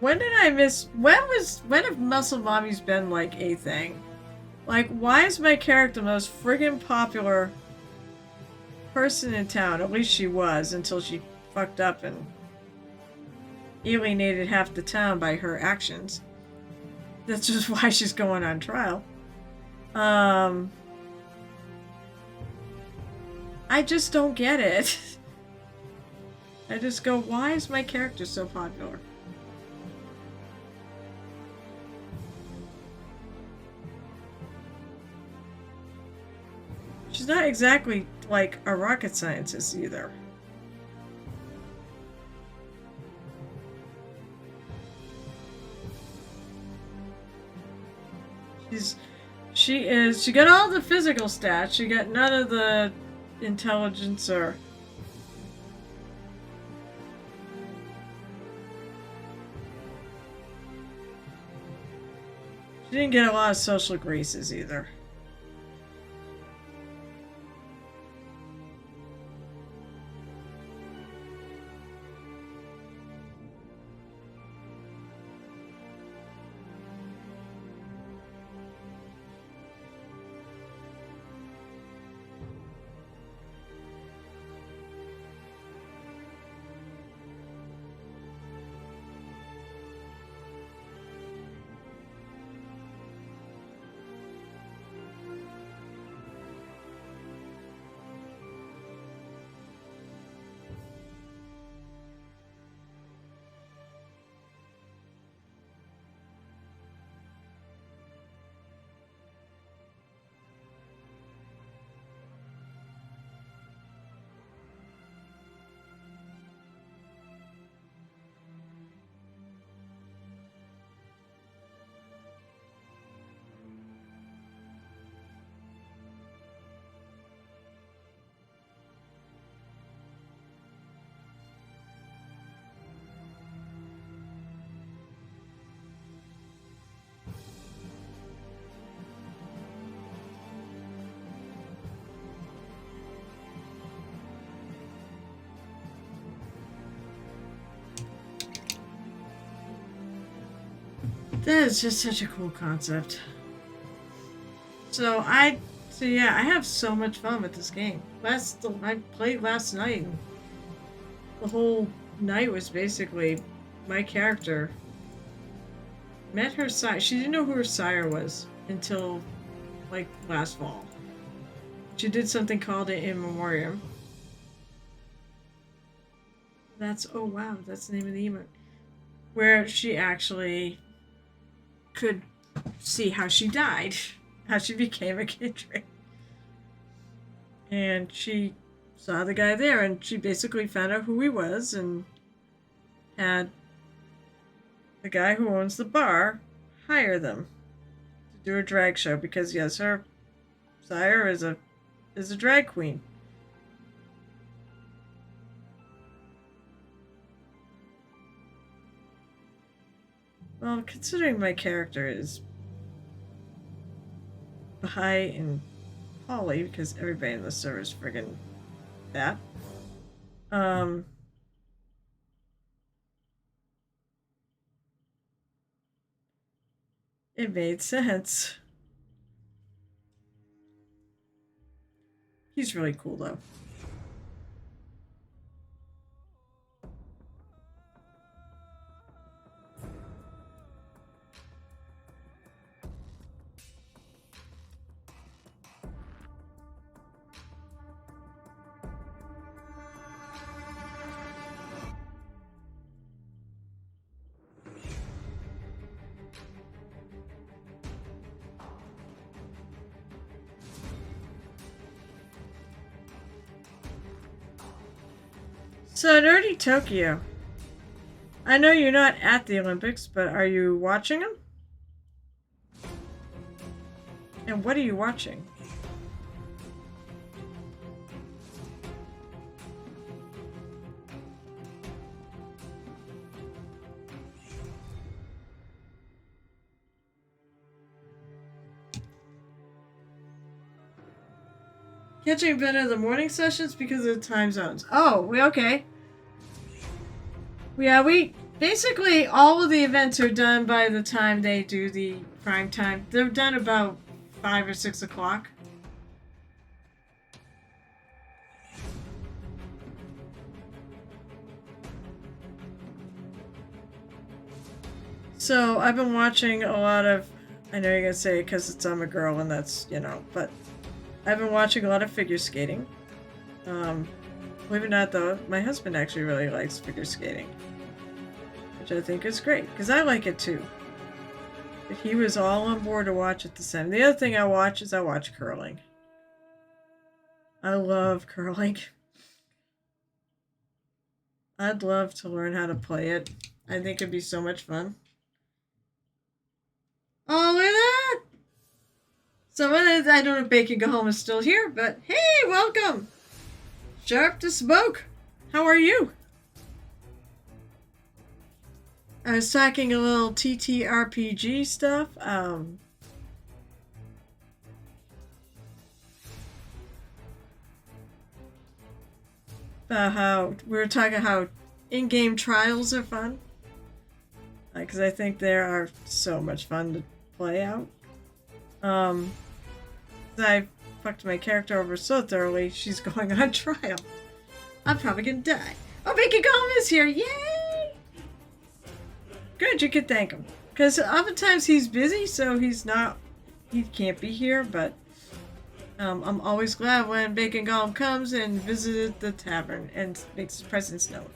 when have muscle mommies been like a thing? Like, why is my character the most friggin' popular person in town? At least she was, until she fucked up and alienated half the town by her actions. That's just why she's going on trial. I just don't get it. I just go, why is my character so popular? She's not exactly like a rocket scientist either. She got all the physical stats. She got none of the intelligence or... She didn't get a lot of social graces either. That is just such a cool concept. So yeah, I have so much fun with this game. I played last night. And the whole night was basically my character met her sire. She didn't know who her sire was until like last fall. She did something called an in memoriam. Oh wow, that's the name of the emote. Where she actually could see how she died, how she became a Kindred. And she saw the guy there, and she basically found out who he was and had the guy who owns the bar hire them to do a drag show because yes, her sire is a drag queen. Well, considering my character is Baha'i and Poly, because everybody in the server is friggin' that, it made sense. He's really cool, though. So, Nerdy Tokyo. I know you're not at the Olympics, but are you watching them? And what are you watching? Catching better the morning sessions because of the time zones. Oh, okay. Yeah, we basically all of the events are done by the time they do the prime time. They're done about 5 or 6 o'clock. So I've been watching a lot of. I know you're gonna say because I'm a girl and that's but I've been watching a lot of figure skating. Believe it or not, though, my husband actually really likes figure skating, which I think is great because I like it too. But he was all on board to watch at the same. The other thing I watch curling. I love curling. I'd love to learn how to play it. I think it'd be so much fun. Oh, look at that! Someone I don't know if Bacon Go Home is still here, but hey, welcome! Sharp to Smoke! How are you? I was talking a little TTRPG stuff. About how we were talking how in-game trials are fun. Because I think they are so much fun to play out. I fucked my character over so thoroughly, she's going on trial. I'm probably gonna die. Oh, Bacon Golem is here! Yay! Good, you could thank him. Because oftentimes he's busy, so he can't be here, but I'm always glad when Bacon Golem comes and visits the tavern and makes his presence known.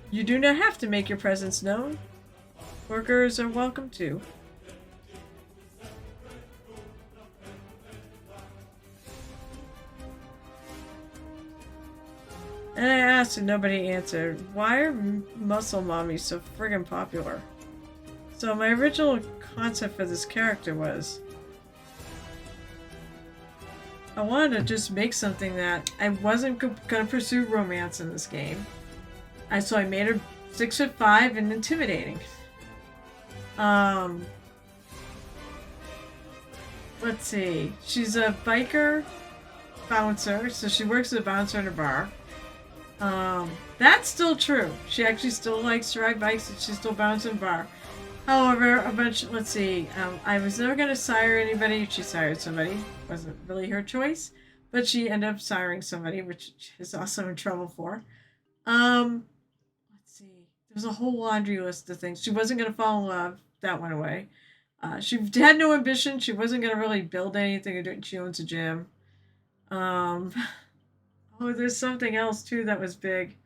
You do not have to make your presence known. Workers are welcome too. And I asked and nobody answered, why are muscle mommies so friggin' popular? So my original concept for this character was I wanted to just make something that I wasn't gonna pursue romance in this game. So I made her 6'5" and intimidating. Let's see. She's a biker bouncer, so she works as a bouncer in a bar. That's still true. She actually still likes to ride bikes and she's still bouncing bar. However, a bunch. Let's see. I was never gonna sire anybody. She sired somebody. Wasn't really her choice, but she ended up siring somebody, which is also in trouble for. Let's see. There was a whole laundry list of things. She wasn't gonna fall in love. That went away. She had no ambition. She wasn't gonna really build anything. She owns a gym. Um, oh, there's something else too that was big.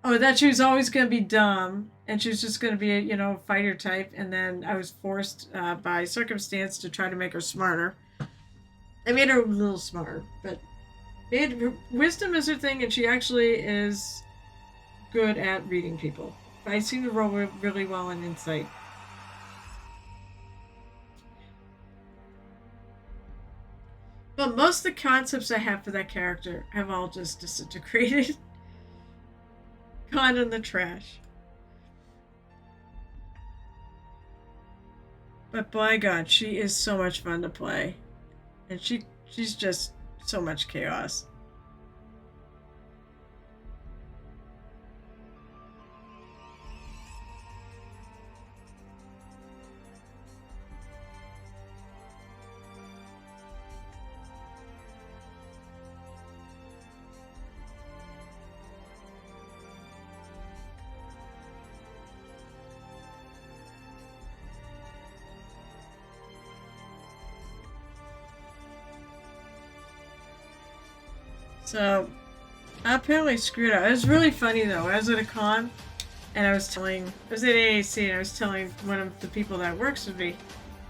Oh, that she was always going to be dumb and she was just going to be a, fighter type. And then I was forced by circumstance to try to make her smarter. I made her a little smarter, but wisdom is her thing, and she actually is good at reading people. I seem to roll really well in insight. But most of the concepts I have for that character have all just disintegrated. Gone in the trash. But by God, she is so much fun to play. And she's just so much chaos. So, I apparently screwed up. It was really funny though. I was at a con, and I was at AAC, and I was telling one of the people that works with me,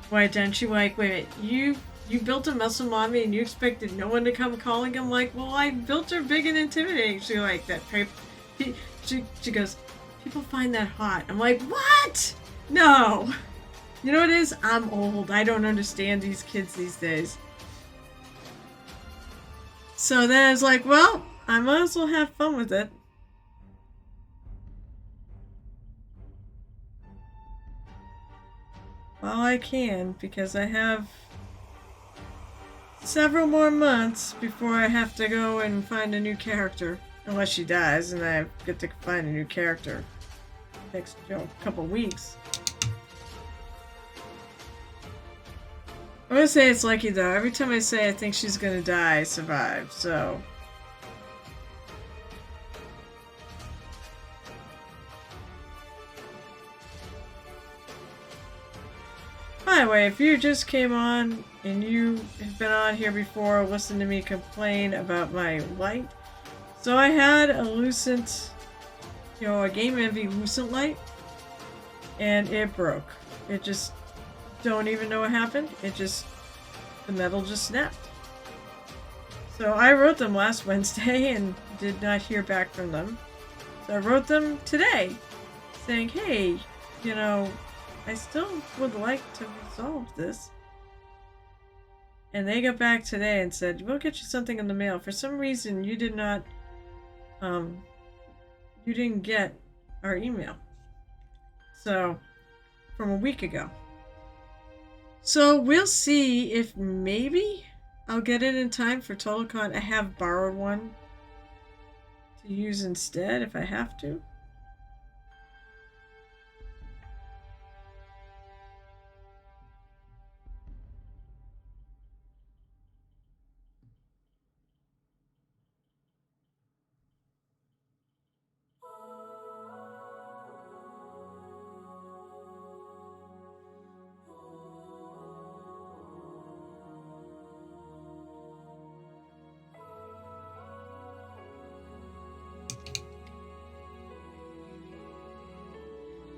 why didn't she like, wait a minute, you built a muscle mommy and you expected no one to come calling? I'm like, well, I built her big and intimidating. She like that. She goes, people find that hot. I'm like, what? No. You know what it is? I'm old. I don't understand these kids these days. So then I was like, well, I might as well have fun with it. While I can, because I have several more months before I have to go and find a new character. Unless she dies and I get to find a new character next couple weeks. I'm gonna say it's lucky though. Every time I say I think she's gonna die, I survive, so. By the way, if you just came on and you have been on here before, listen to me complain about my light. So I had a Lucent, a Game Envy Lucent light, and it broke. It just, don't even know what happened. The metal just snapped. So I wrote them last Wednesday and did not hear back from them. So I wrote them today saying, hey, I still would like to resolve this. And they got back today and said, we'll get you something in the mail. For some reason, you did not, you didn't get our email. So, from a week ago. So we'll see if maybe I'll get it in time for TotalCon. I have borrowed one to use instead if I have to.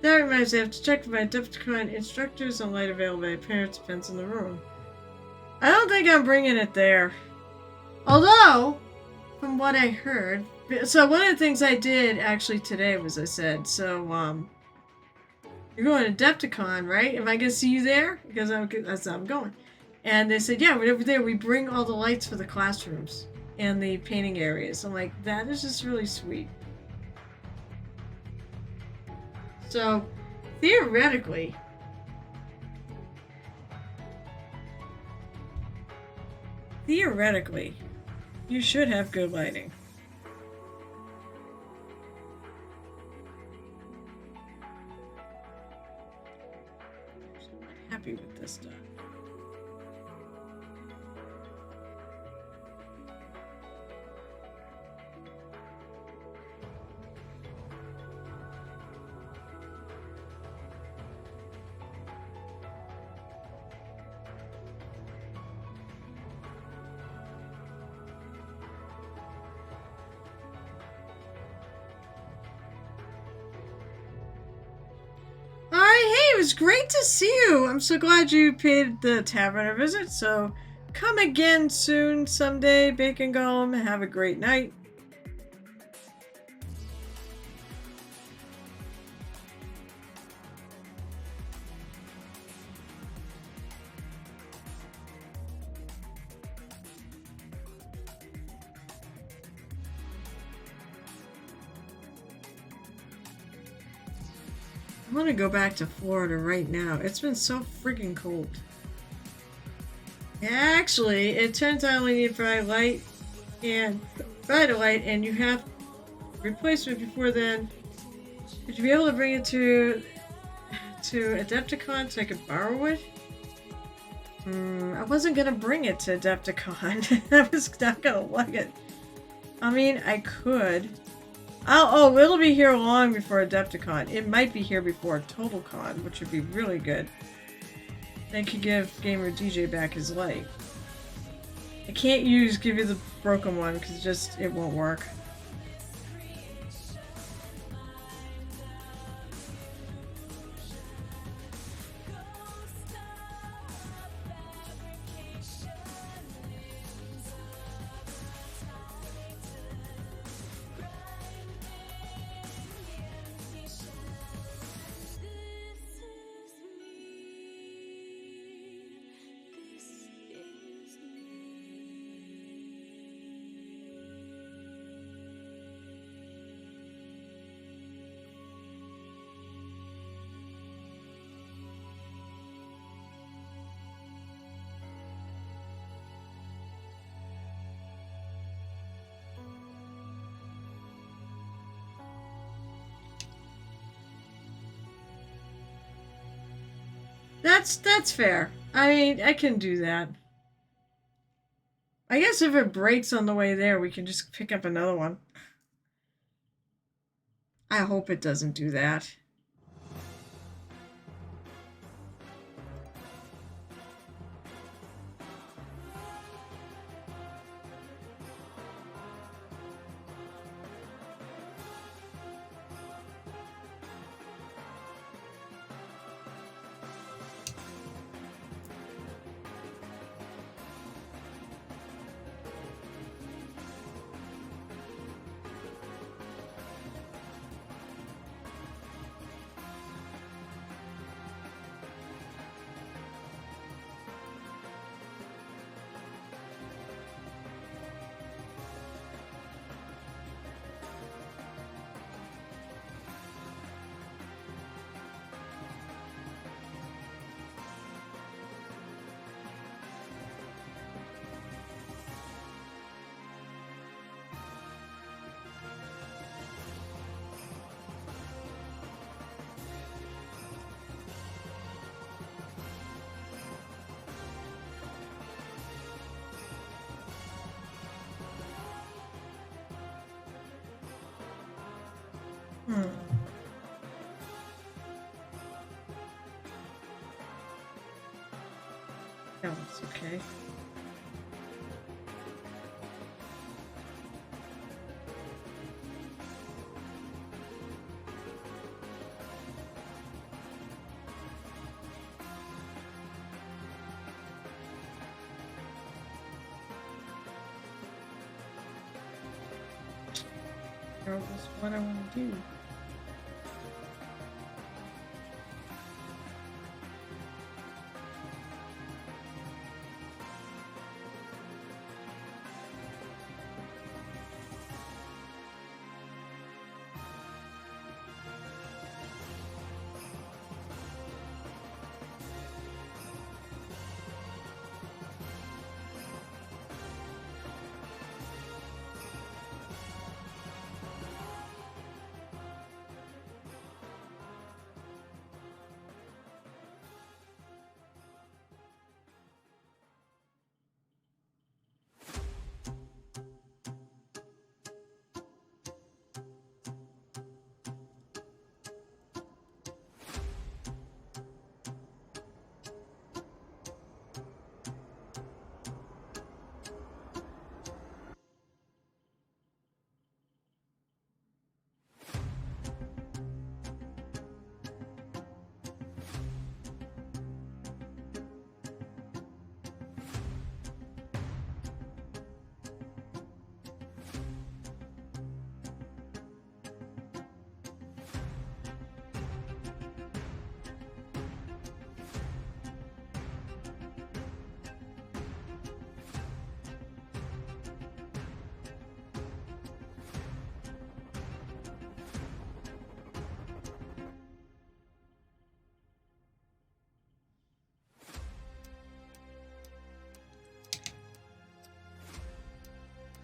That reminds me, I have to check for my Defcon instructors on light availability. Parents depends on the room. I don't think I'm bringing it there. Although, from what I heard, so one of the things I did actually today was I said, so you're going to Adepticon, right? Am I going to see you there? Because that's how I'm going. And they said, yeah, we're over there. We bring all the lights for the classrooms and the painting areas. I'm like, that is just really sweet. So, theoretically, you should have good lighting. happy with this stuff. It was great to see you. I'm so glad you paid the tavern a visit. So come again soon someday, Bacon Golem. Have a great night. I want to go back to Florida right now. It's been so freaking cold. Actually, it turns out I only need Violet and you have replacement before then. Would you be able to bring it to Adepticon so I could borrow it? I wasn't gonna bring it to Adepticon. I was not gonna like it. I mean, I could. Oh, it'll be here long before Adepticon. It might be here before TotalCon, which would be really good. Then could give Gamer DJ back his light. I can't give you the broken one because it won't work. That's fair. I mean, I can do that. I guess if it breaks on the way there, we can just pick up another one. I hope it doesn't do that. That looks okay. That's what I want to do.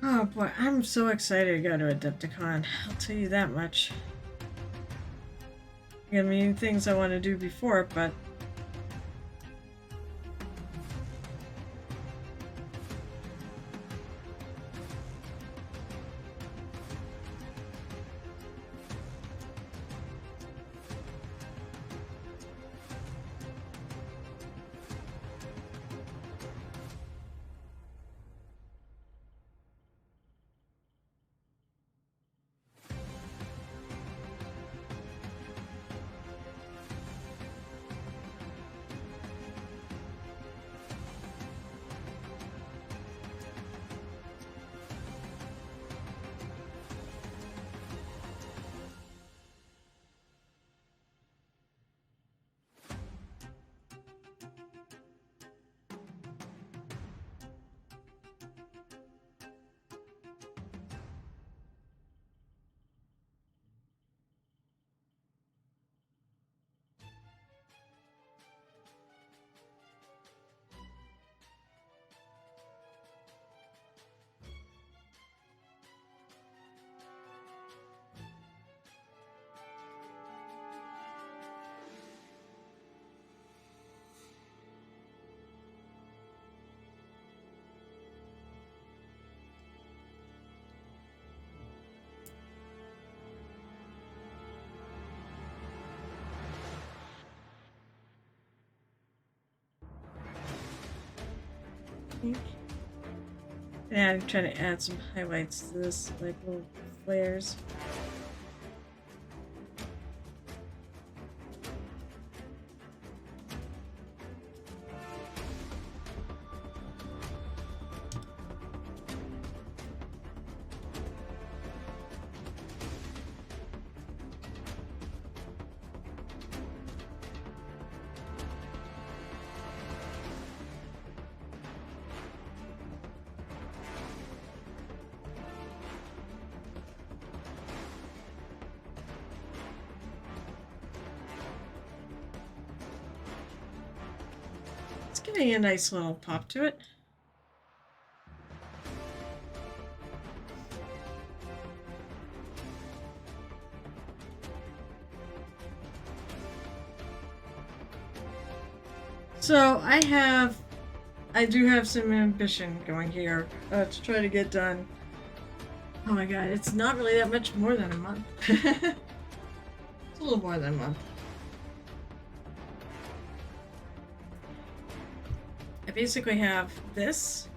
Oh boy, I'm so excited to go to Adepticon. I'll tell you that much. I mean, things I want to do before, but yeah, I'm trying to add some highlights to this, like little flares. Giving a nice little pop to it. So I do have some ambition going here to try to get done. Oh my god, it's not really that much more than a month. It's a little more than a month. I basically have this.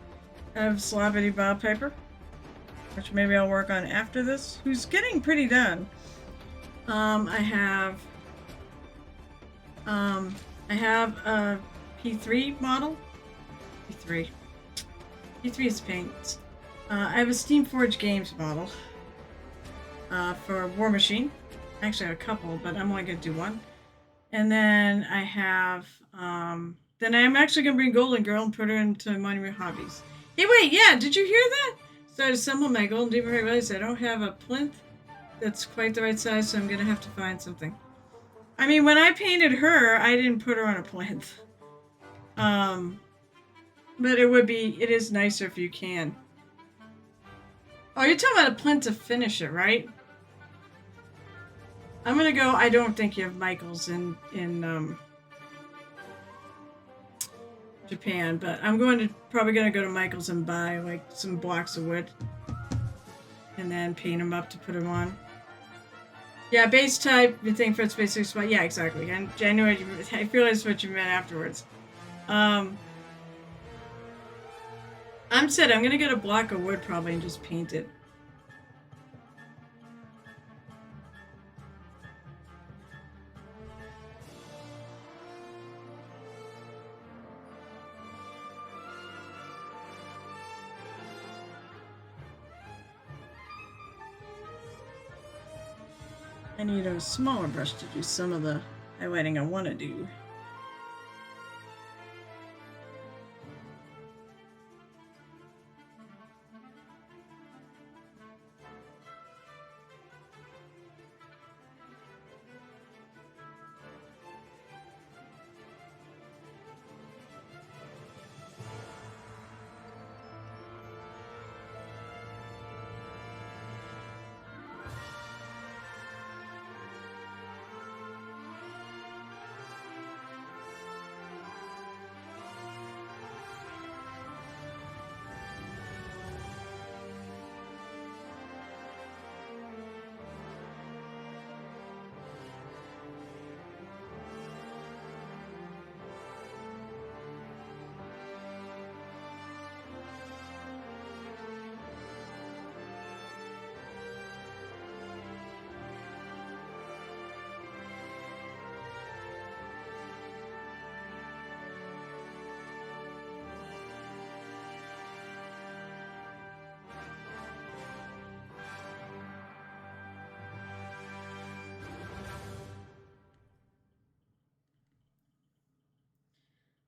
I have Slabbity Bob paper, which maybe I'll work on after this, who's getting pretty done. I have a P3 model. P3 is paint. I have a Steamforge Games model for War Machine. Actually, I have a couple, but I'm only going to do one. And then I have, then I'm actually going to bring Golden Girl and put her into Monument Hobbies. Hey, wait, yeah, did you hear that? So I assembled my Golden Demon. I realized I don't have a plinth that's quite the right size, so I'm going to have to find something. I mean, when I painted her, I didn't put her on a plinth. But it is nicer if you can. Oh, you're talking about a plinth to finish it, right? I'm gonna go. I don't think you have Michaels in Japan, but I'm probably gonna go to Michaels and buy like some blocks of wood, and then paint them up to put them on. Yeah, base type. You think for its basic spot? Yeah, exactly. And I realized what you meant afterwards. I'm gonna get a block of wood probably and just paint it. I need a smaller brush to do some of the highlighting I want to do.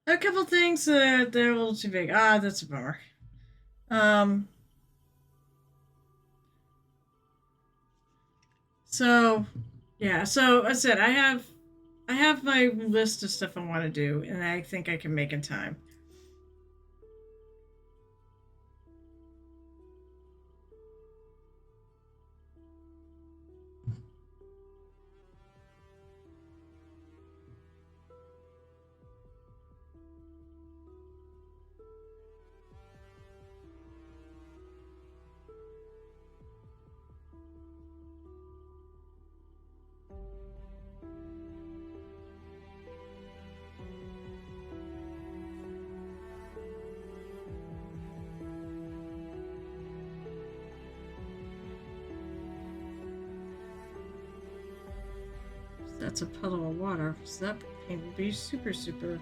A couple things that they're a little too big. Ah, that's a bummer. Um, so yeah, so as I said, I have my list of stuff I want to do, and I think I can make in time. That's a puddle of water. So that paint will be super, super.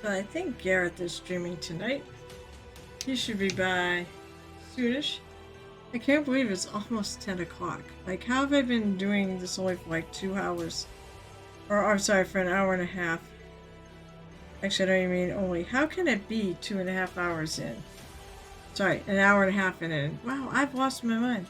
So I think Gareth is streaming tonight. He should be by soonish. I can't believe it's almost 10 o'clock. Like, how have I been doing this only for like 2 hours? Or, I'm sorry, for an hour and a half. Actually, I don't even mean only. How can it be 2.5 hours in? Sorry, an hour and a half in. Wow, I've lost my mind.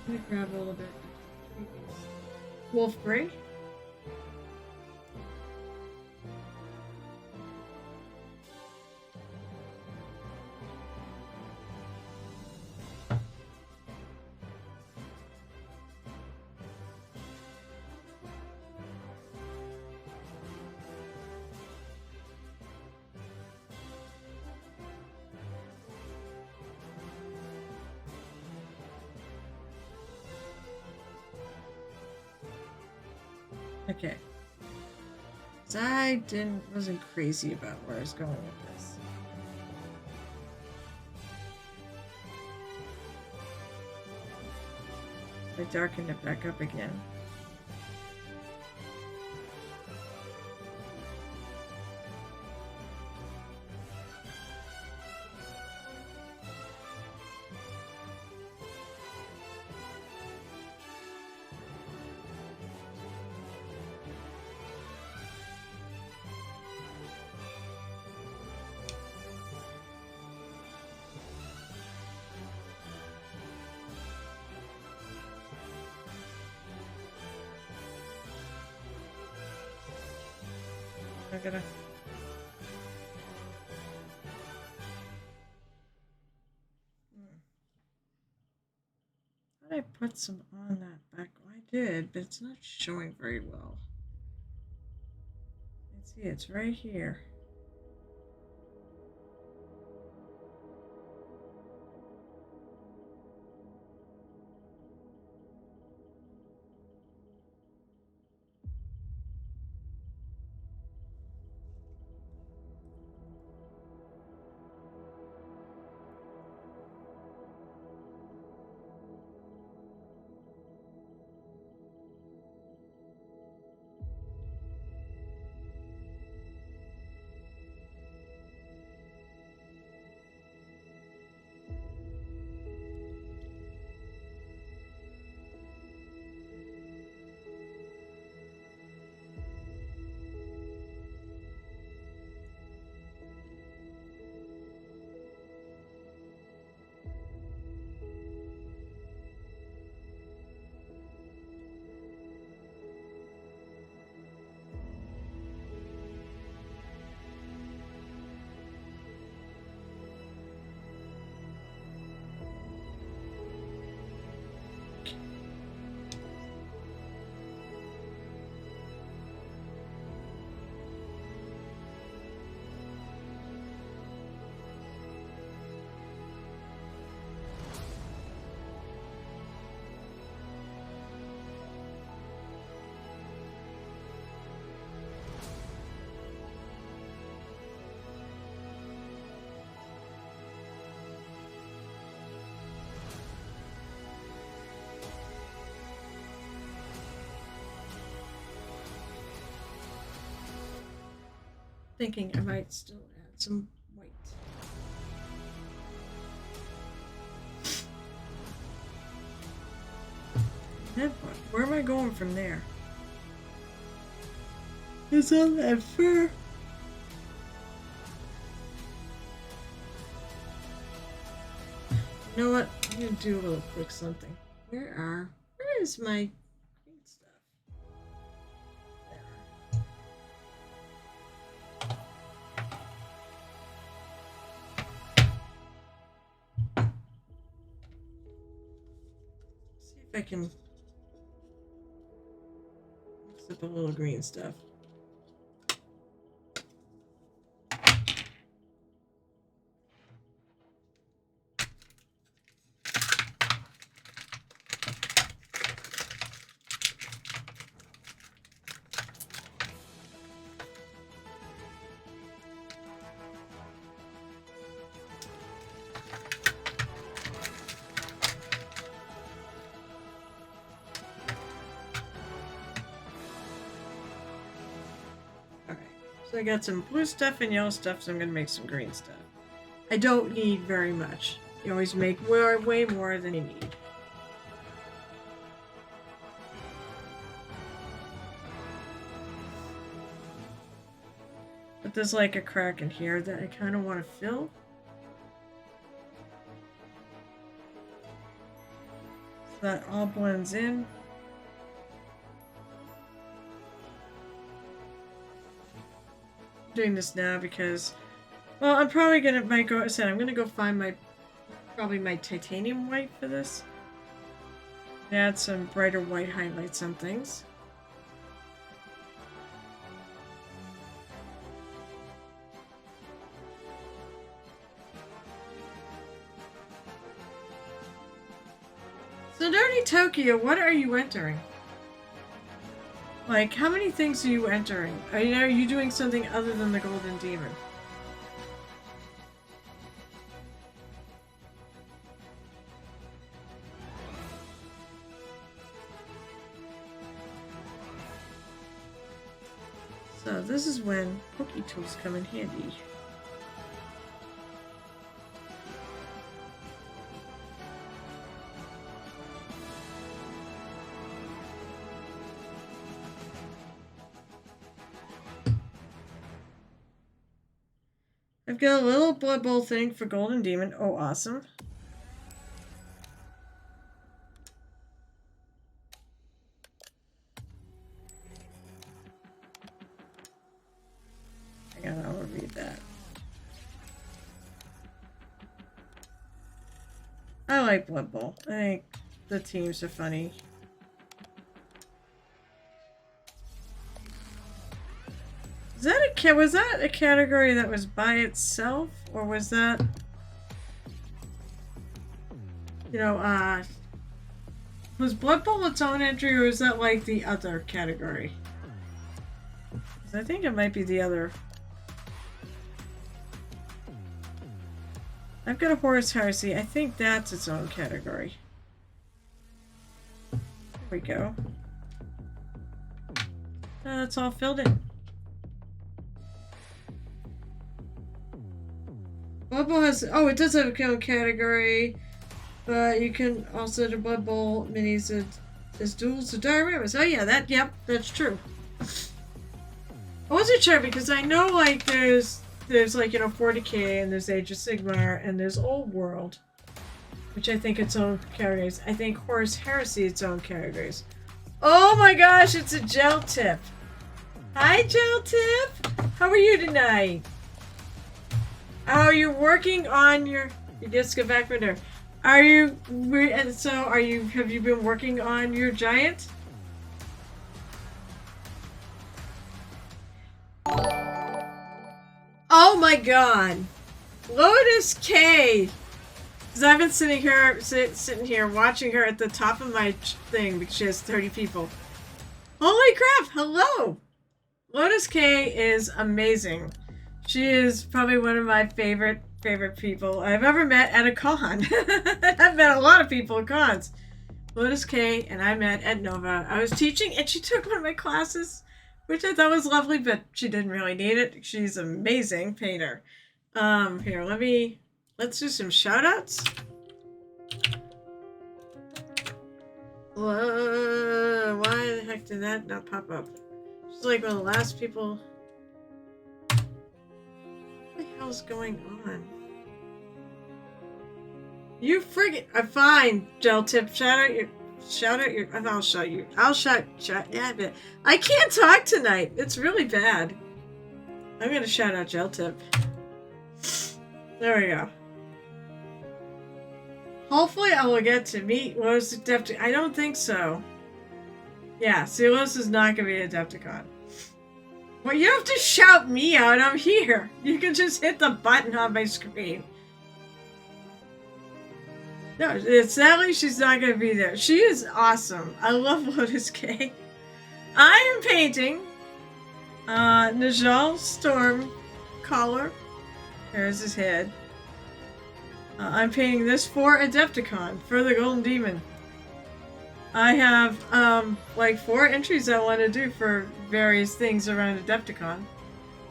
Let me grab a little bit. Wolf Gray. Okay. I wasn't crazy about where I was going with this. I darkened it back up again. I gotta. How did I put some on that back? I did, but it's not showing very well. Let's see, it's right here. Thinking I might still add some white. Where am I going from there? It's on that fur. You know what? I'm gonna do a little quick something. Where is my green stuff? There. See if I can mix up a little green stuff. So I got some blue stuff and yellow stuff, so I'm going to make some green stuff. I don't need very much. You always make way more than you need. But there's like a crack in here that I kind of want to fill. So that all blends in. Doing this now because, well, I'm probably gonna I'm gonna go find my titanium white for this. Add some brighter white highlights on things. So Nerdy Tokyo, what are you entering? Like, how many things are you entering? Are you doing something other than the Golden Demon? So this is when Poke Tools come in handy. I've got a little Blood Bowl thing for Golden Demon. Oh, awesome. Hang on, I'll read that. I like Blood Bowl. I think the teams are funny. Was that a category that was by itself, or was that, you know, was Blood Bowl its own entry, or is that like the other category? 'Cause I think it might be the other. I've got a Horus Heresy. I think that's its own category. There we go. That's all filled in. Blood Bowl has, oh, it does have a own category, but you can also do Blood Bowl minis as duels of dioramas. Oh yeah, yep, that's true. I wasn't sure because I know like there's like, you know, 40K and there's Age of Sigmar and there's Old World, which I think its own categories. I think Horus Heresy its own categories. Oh my gosh, it's a Gel Tip. Hi Gel Tip, how are you tonight? Oh, you're working on your. You just get back from there. Are you? And so, are you? Have you been working on your giant? Oh my God, Lotus K. Because I've been sitting here watching her at the top of my thing because she has 30 people. Holy crap! Hello, Lotus K is amazing. She is probably one of my favorite people I've ever met at a con. I've met a lot of people at cons. Lotus K and I met at Nova. I was teaching and she took one of my classes, which I thought was lovely, but she didn't really need it. She's an amazing painter. Here, let's do some shout outs. Whoa, why the heck did that not pop up? She's like one of the last people. What the hell's going on? You friggin' I'm fine, Gel Tip. Shout out your I'll shout you. Yeah, but I can't talk tonight. It's really bad. I'm gonna shout out Gel Tip. There we go. Hopefully I will get to meet Lotus Adepticon. I don't think so. Yeah, Silos is not gonna be an Adepticon. Well, you don't have to shout me out. I'm here. You can just hit the button on my screen. No, sadly she's not going to be there. She is awesome. I love Lotus K. I am painting Njal Stormcaller. There's his head. I'm painting this for Adepticon, for the Golden Demon. I have like 4 entries I want to do for various things around Adepticon.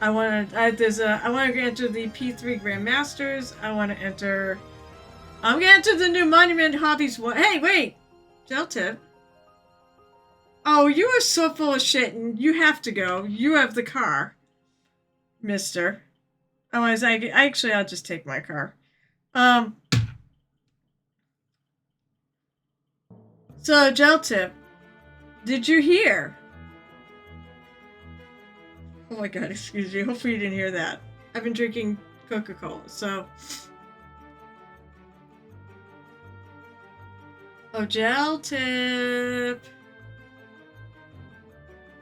I want to enter the P3 Grandmasters. I'm gonna enter the new Monument Hobbies one. Hey, wait, Gel Tip. Oh, you are so full of shit, and you have to go. You have the car, Mister. Otherwise, I'll just take my car. So, Gel Tip, did you hear? Oh my God, excuse me. Hopefully you didn't hear that. I've been drinking Coca-Cola, so. Oh, Gel Tip.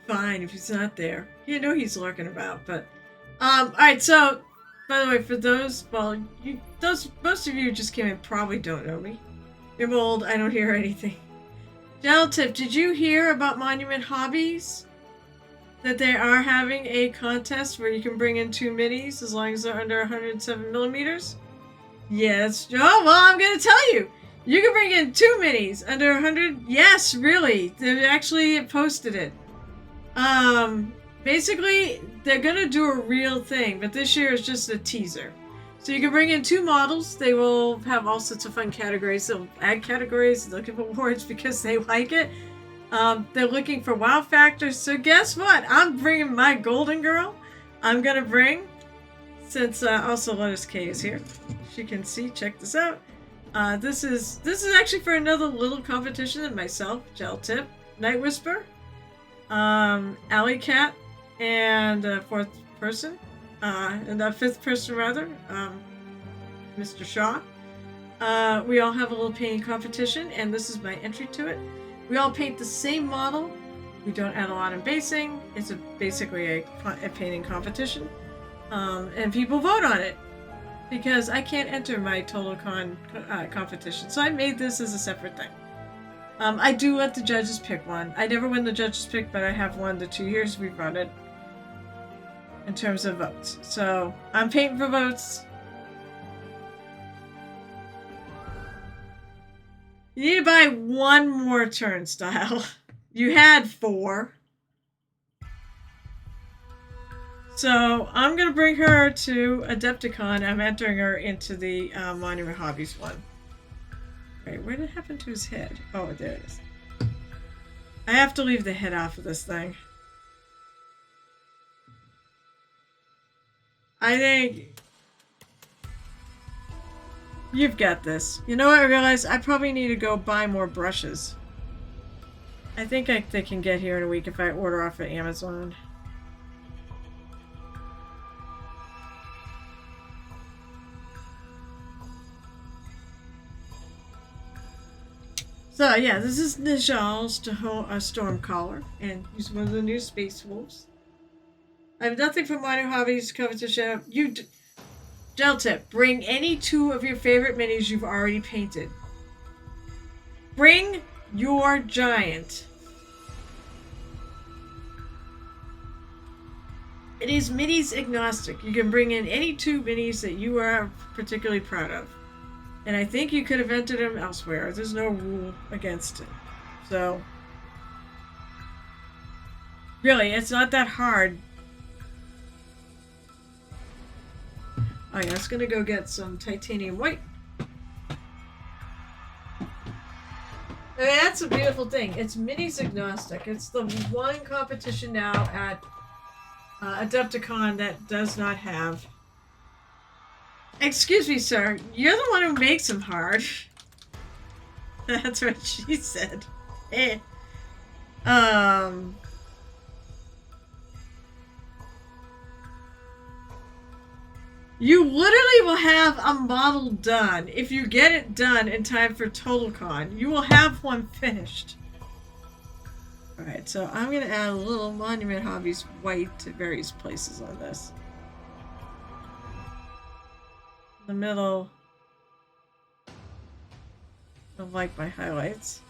Fine, if he's not there. You know he's lurking about, but. Alright, so, by the way, for those, well, most of you who just came in probably don't know me. You're old, I don't hear anything. Gel Tip, did you hear about Monument Hobbies? that they are having a contest where you can bring in 2 minis as long as they're under 107 millimeters. Yes. Oh, well, I'm going to tell you. You can bring in 2 minis under 100. Yes, really. They actually posted it. Basically, they're going to do a real thing, but this year is just a teaser. So you can bring in 2 models. They will have all sorts of fun categories. They'll add categories. They'll give awards because they like it. They're looking for wow factors. So guess what? I'm bringing my golden girl. I'm going to bring, since also Lotus K is here. She can see. Check this out. This is actually for another little competition that myself, Njal Tip, Night Whisper, Alley Cat, and 4th person. And the 5th person rather, Mr. Shaw. We all have a little painting competition, and this is my entry to it. We all paint the same model. We don't add a lot of basing. It's basically a painting competition, and people vote on it because I can't enter my Total Con competition. So I made this as a separate thing. I do let the judges pick one. I never win the judges pick, but I have won the 2 years we've run it. In terms of votes. So, I'm painting for votes. You need to buy 1 more turnstile. You had 4. So, I'm going to bring her to Adepticon. I'm entering her into the Monument Hobbies one. Wait, where did it happen to his head? Oh, there it is. I have to leave the head off of this thing. I think you've got this. You know what? I realized I probably need to go buy more brushes. I think they can get here in a week if I order off of Amazon. So yeah, this is Njal's Stormcaller, and he's one of the new Space Wolves. I have nothing from Minor Hobbies competition. Njal Tip, bring any 2 of your favorite minis you've already painted. Bring your giant. It is minis agnostic. You can bring in any 2 minis that you are particularly proud of. And I think you could have entered them elsewhere. There's no rule against it. So, really, it's not that hard. Oh yeah, I was gonna go get some titanium white. I mean, that's a beautiful thing. It's minis agnostic. It's the one competition now at Adepticon that does not have. Excuse me, sir. You're the one who makes them hard. That's what she said. Eh. You literally will have a model done. If you get it done in time for TotalCon, you will have one finished. Alright, so I'm going to add a little Monument Hobbies white to various places on this. The middle of like my highlights.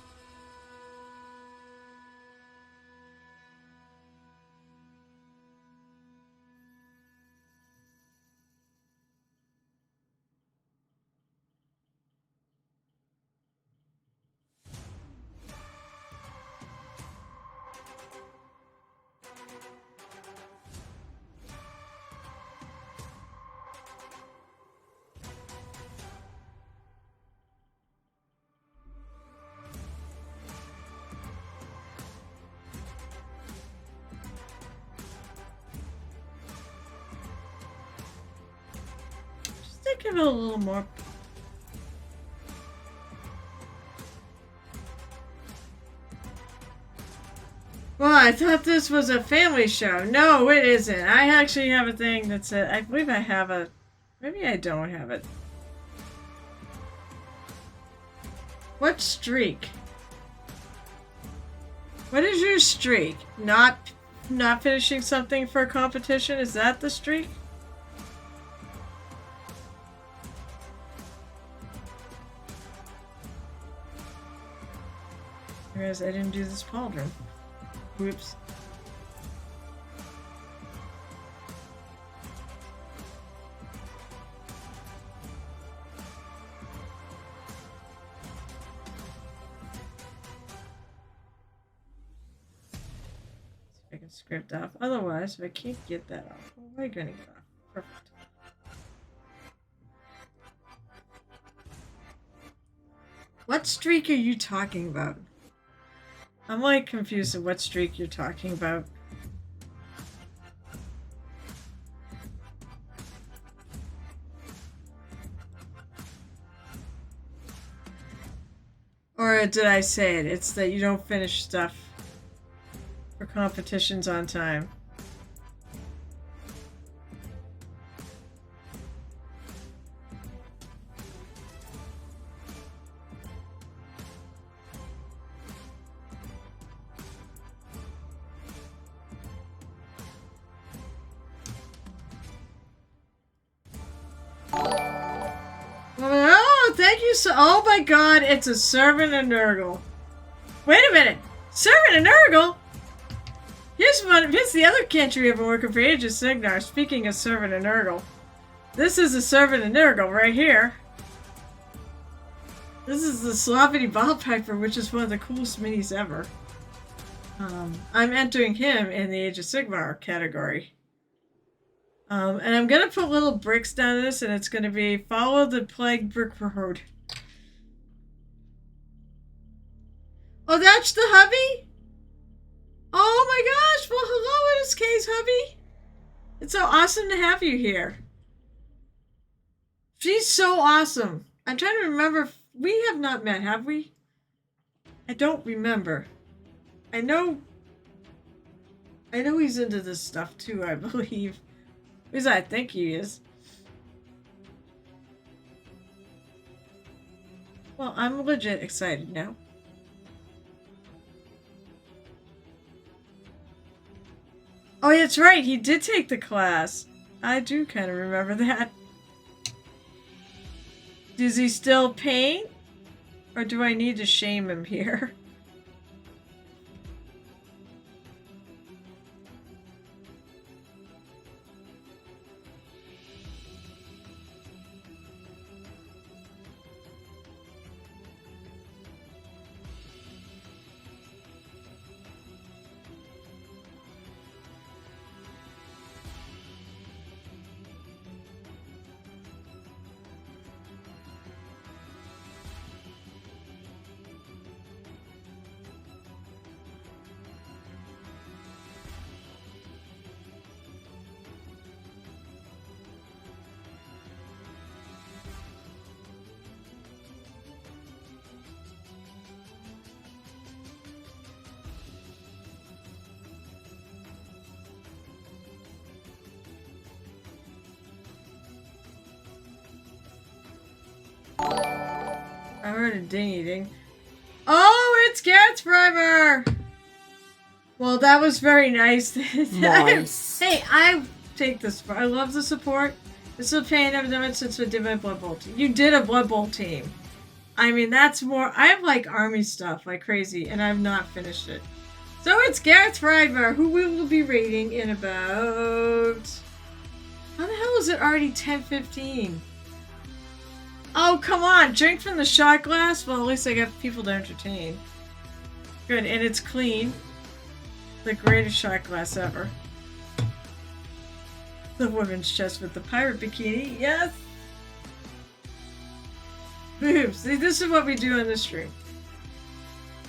Give it a little more. Well, I thought this was a family show. No, it isn't. I actually have a thing that said, I believe I have a, maybe I don't have it. What streak? What is your streak? Not finishing something for a competition? Is that the streak? Whereas I didn't do this pauldron. Whoops. script off. Otherwise, if I can't get that off, well, we're gonna get off. Perfect. What streak are you talking about? I'm like confused at what streak you're talking about. Or did I say it? It's that you don't finish stuff for competitions on time. Oh, thank you so. Oh my god, it's a servant and Nurgle. Wait a minute, servant and Nurgle. Here's the other country I've been working for ages, Signar. Speaking of servant and Nurgle, this is a servant and Nurgle right here. This is the Slavity Ballpiper, which is one of the coolest minis ever. I'm entering him in the Age of Sigmar category. And I'm going to put little bricks down this, and it's going to be follow the plague brick road. Oh, that's the hubby? Oh my gosh, well hello NSK's hubby. It's so awesome to have you here. She's so awesome. I'm trying to remember if we have not met, have we? I don't remember. I know he's into this stuff too, I believe. At least I think he is. Well, I'm legit excited now. Oh, that's right. He did take the class. I do kind of remember that. Does he still paint? Or do I need to shame him here? I heard a dingy ding. Oh, it's Cat's Primer! Well, that was very nice. Nice. Hey, I take this. I love the support. This is a pain I've done it since I did my Blood Bowl team. You did a Blood Bowl team. I mean, that's more. I like army stuff like crazy, and I've not finished it. So it's Gareth Friedmar, who we will be rating in about. How the hell is it already 10:15? Oh, come on. Drink from the shot glass? Well, at least I got people to entertain. Good, and it's clean. The greatest shot glass ever. The woman's chest with the pirate bikini. Yes! Boobs. See, this is what we do on the stream.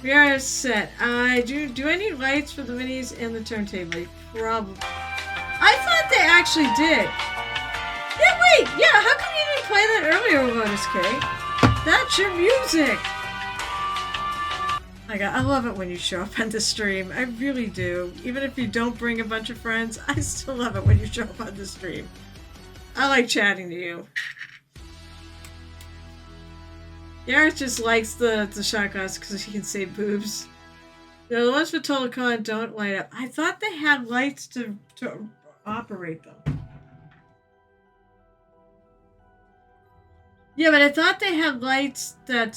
We are set. Do I need lights for the minis and the turntable? Probably. I thought they actually did. Yeah, wait! Yeah, how come you didn't play that earlier, Lotus K? That's your music! I love it when you show up on the stream. I really do. Even if you don't bring a bunch of friends, I still love it when you show up on the stream. I like chatting to you. Gareth just likes the shot glass because he can say boobs. The ones for Total Con don't light up. I thought they had lights to operate them. Yeah, but I thought they had lights that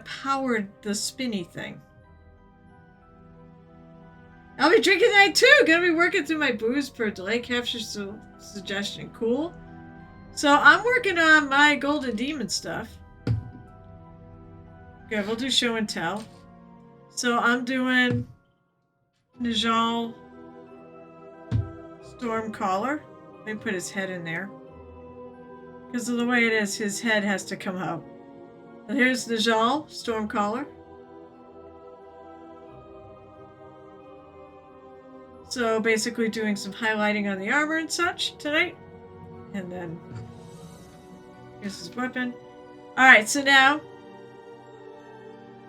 powered the spinny thing. I'll be drinking that too. Gonna be working through my booze per delay capture suggestion. Cool. So I'm working on my Golden Demon stuff. Good, we'll do show and tell. So I'm doing Njal Stormcaller. Let me put his head in there. Because of the way it is, his head has to come out. And here's Njal, Stormcaller. So basically doing some highlighting on the armor and such tonight. And then here's his weapon. Alright, so now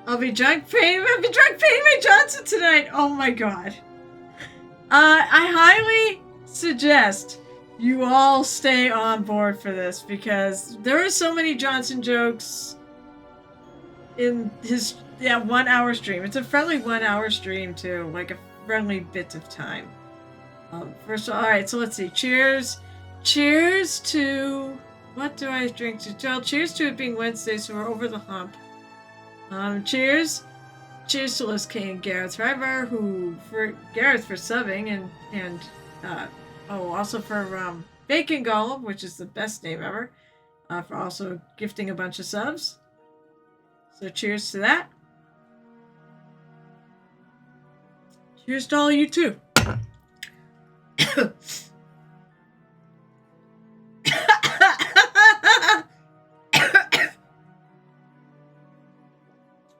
I'll be drunk painting my Johnson tonight. Oh my god. I highly suggest you all stay on board for this because there are so many Johnson jokes in his 1 hour stream. It's a friendly 1 hour stream too, like a friendly bit of time. First, all right. So let's see. Cheers to what do I drink to? Well, cheers to it being Wednesday, so we're over the hump. Cheers to Liz K and Gareth River, for Gareth for subbing and also for Bacon Golem, which is the best name ever, for also gifting a bunch of subs. So cheers to that. Cheers to all of you too.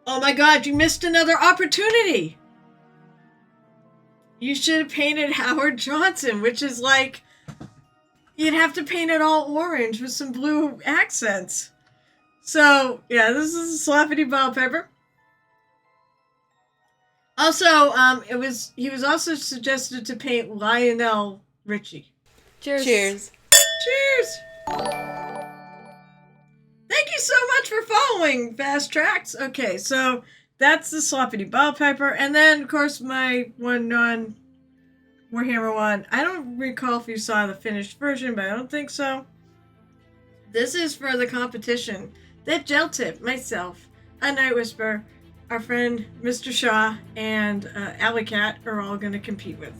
Oh my god, you missed another opportunity! You should have painted Howard Johnson, which is like... You'd have to paint it all orange with some blue accents. So, yeah, this is a Slappity Bell Pepper. Also, he was also suggested to paint Lionel Richie. Cheers. Cheers. Cheers! Thank you so much for following Fast Tracks. Okay, so that's the Sloppity Ball Piper. And then, of course, my one on Warhammer 1. I don't recall if you saw the finished version, but I don't think so. This is for the competition that Gel Tip, myself, a Night Whisper, our friend Mr. Shaw, and Alley Cat are all going to compete with.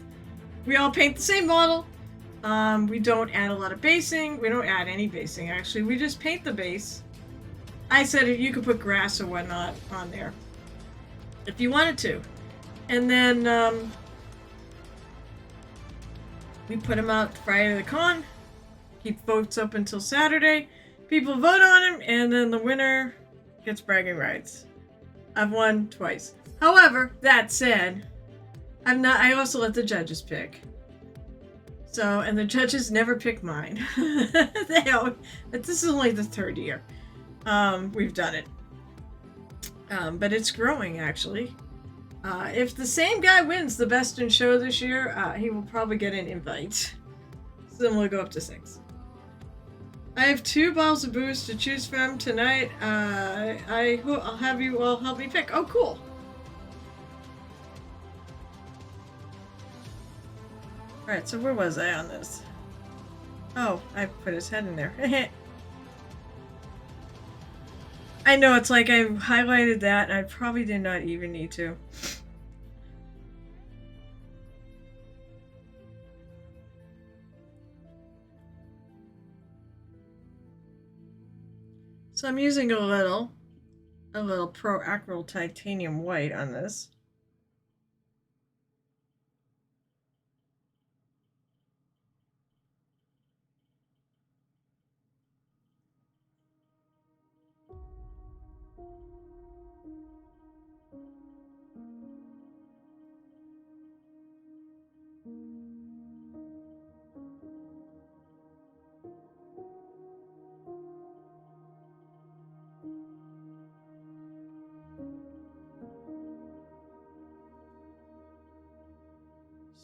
We all paint the same model. We don't add a lot of basing. We don't add any basing, actually. We just paint the base. I said you could put grass or whatnot on there if you wanted to. And then we put them out Friday of the con. Keep votes up until Saturday. People vote on them, and then the winner gets bragging rights. I've won twice. However, that said, I also let the judges pick. So, and the judges never pick mine. This is only the third year we've done it. But it's growing, actually. If the same guy wins the Best in Show this year, he will probably get an invite. So then we'll go up to 6. I have 2 bottles of booze to choose from tonight. I'll have you all help me pick. Oh, cool. Alright, so where was I on this? Oh, I put his head in there. I know, it's like I highlighted that, and I probably did not even need to. So I'm using a little Pro Acryl Titanium White on this.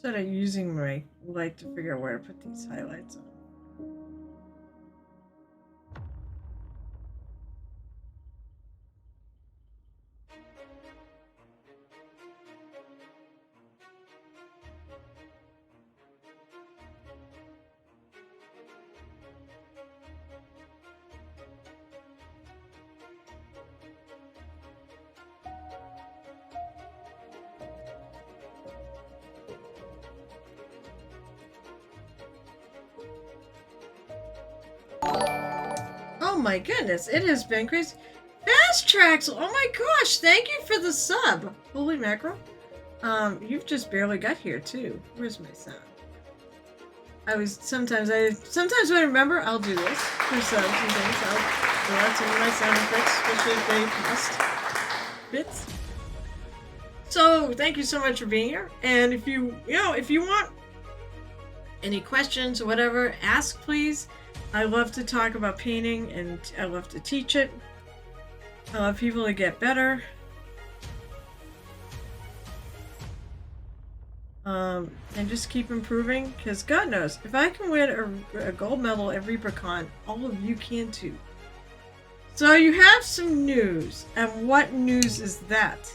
Instead of using my light to figure out where to put these highlights on. Oh my goodness, it has been crazy. Fast Tracks! Oh my gosh, thank you for the sub. Holy mackerel. You've just barely got here too. Where's my sound? Sometimes when I remember, I'll do this for subs and things. I'll throw out some of my sound effects, especially if they cost bits. So thank you so much for being here. And if you want any questions or whatever, ask please. I love to talk about painting and I love to teach it. I love people to get better. And just keep improving, because God knows, if I can win a gold medal at ReaperCon, all of you can too. So you have some news, and what news is that?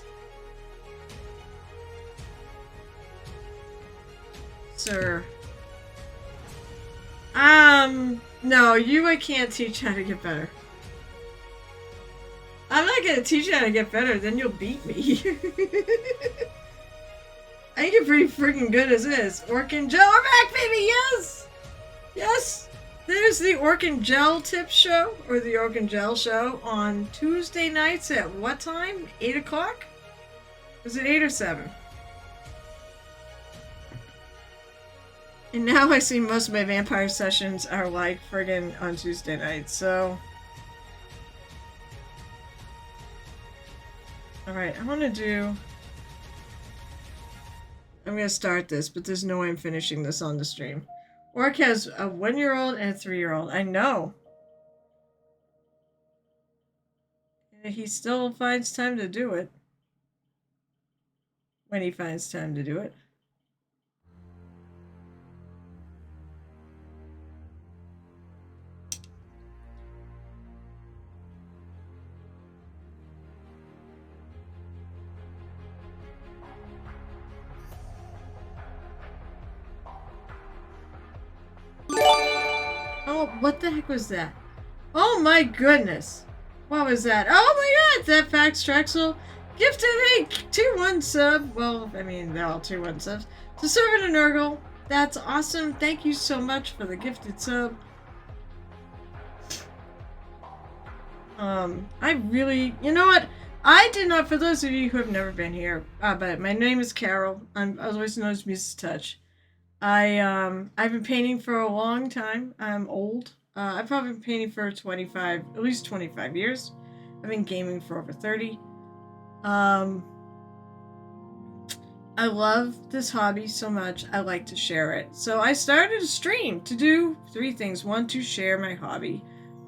Sir. No, I can't teach how to get better. I'm not gonna teach you how to get better, then you'll beat me. I think you're pretty freaking good as is. Orc and Njal are back, baby! Yes! Yes! There's the Orc and Njal Tips show, or the Orc and Njal show, on Tuesday nights at what time? 8 o'clock? Was it 8 or 7? And now I see most of my vampire sessions are like friggin' on Tuesday nights, so... Alright, I'm gonna start this, but there's no way I'm finishing this on the stream. Orc has a 1-year-old and a 3-year-old. I know. And he still finds time to do it. When he finds time to do it. Oh, what the heck was that? Oh my goodness. What was that? Oh my god, that Fax Trexel gifted a 2-1 sub. Well, I mean, they're all 2-1 subs. To Servant and Nurgle. That's awesome. Thank you so much for the gifted sub. I really, you know what? I did not, for those of you who have never been here, but my name is Carol. I'm otherwise known as Mrs. Touch. I've been painting for a long time. I'm old. I've probably been painting for at least 25 years. I've been gaming for over 30. I love this hobby so much. I like to share it. So I started a stream to do 3 things. 1, to share my hobby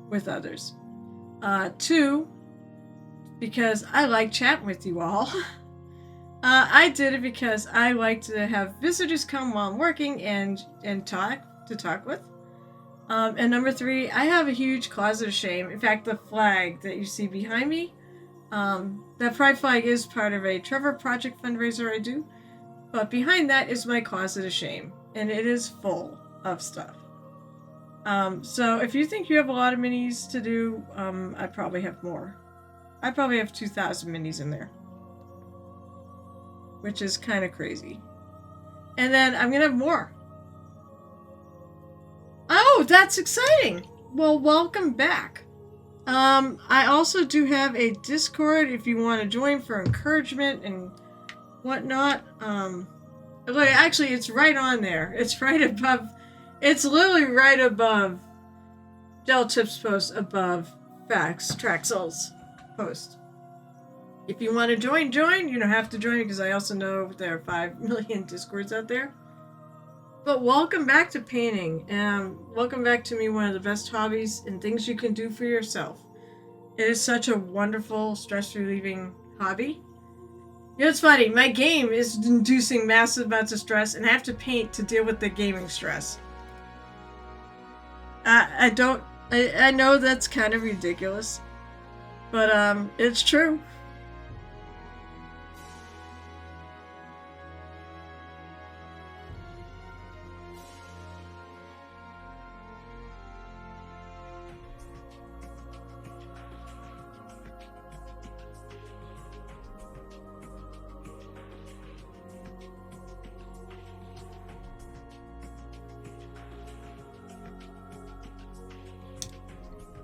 with others. 2, because I like chatting with you all. I did it because I like to have visitors come while I'm working and talk with. And number 3, I have a huge closet of shame. In fact, the flag that you see behind me, that pride flag is part of a Trevor Project fundraiser I do. But behind that is my closet of shame, and it is full of stuff. So if you think you have a lot of minis to do, I probably have more. I probably have 2,000 minis in there, which is kind of crazy. And then I'm gonna have more. Oh, that's exciting! Well, welcome back. I also do have a Discord if you want to join for encouragement and whatnot. Actually, it's right on there. It's right above. It's literally right above Gel Tips post, above Fax Traxel's post. If you want to join. You don't have to join because I also know there are 5 million Discords out there. But welcome back to painting. Welcome back to me, one of the best hobbies and things you can do for yourself. It is such a wonderful, stress-relieving hobby. You know, it's funny. My game is inducing massive amounts of stress, and I have to paint to deal with the gaming stress. I know that's kind of ridiculous, but it's true.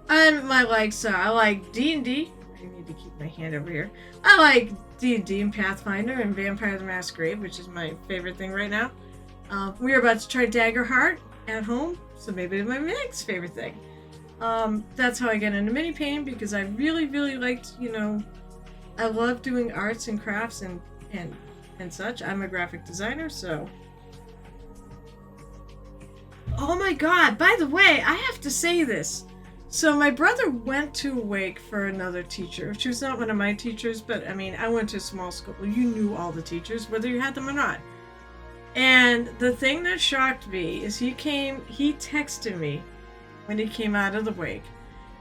And my likes are, I like D&D. I need to keep my hand over here. I like D&D and Pathfinder and Vampire the Masquerade, which is my favorite thing right now. We are about to try Daggerheart. at home, so maybe my next favorite thing. That's how I get into mini painting, because I really, really liked, I love doing arts and crafts and such. I'm a graphic designer, so. Oh my god, by the way, I have to say this. So my brother went to Wake for another teacher. She was not one of my teachers, but I mean, I went to a small school. You knew all the teachers, whether you had them or not. And the thing that shocked me is he texted me when he came out of the Wake,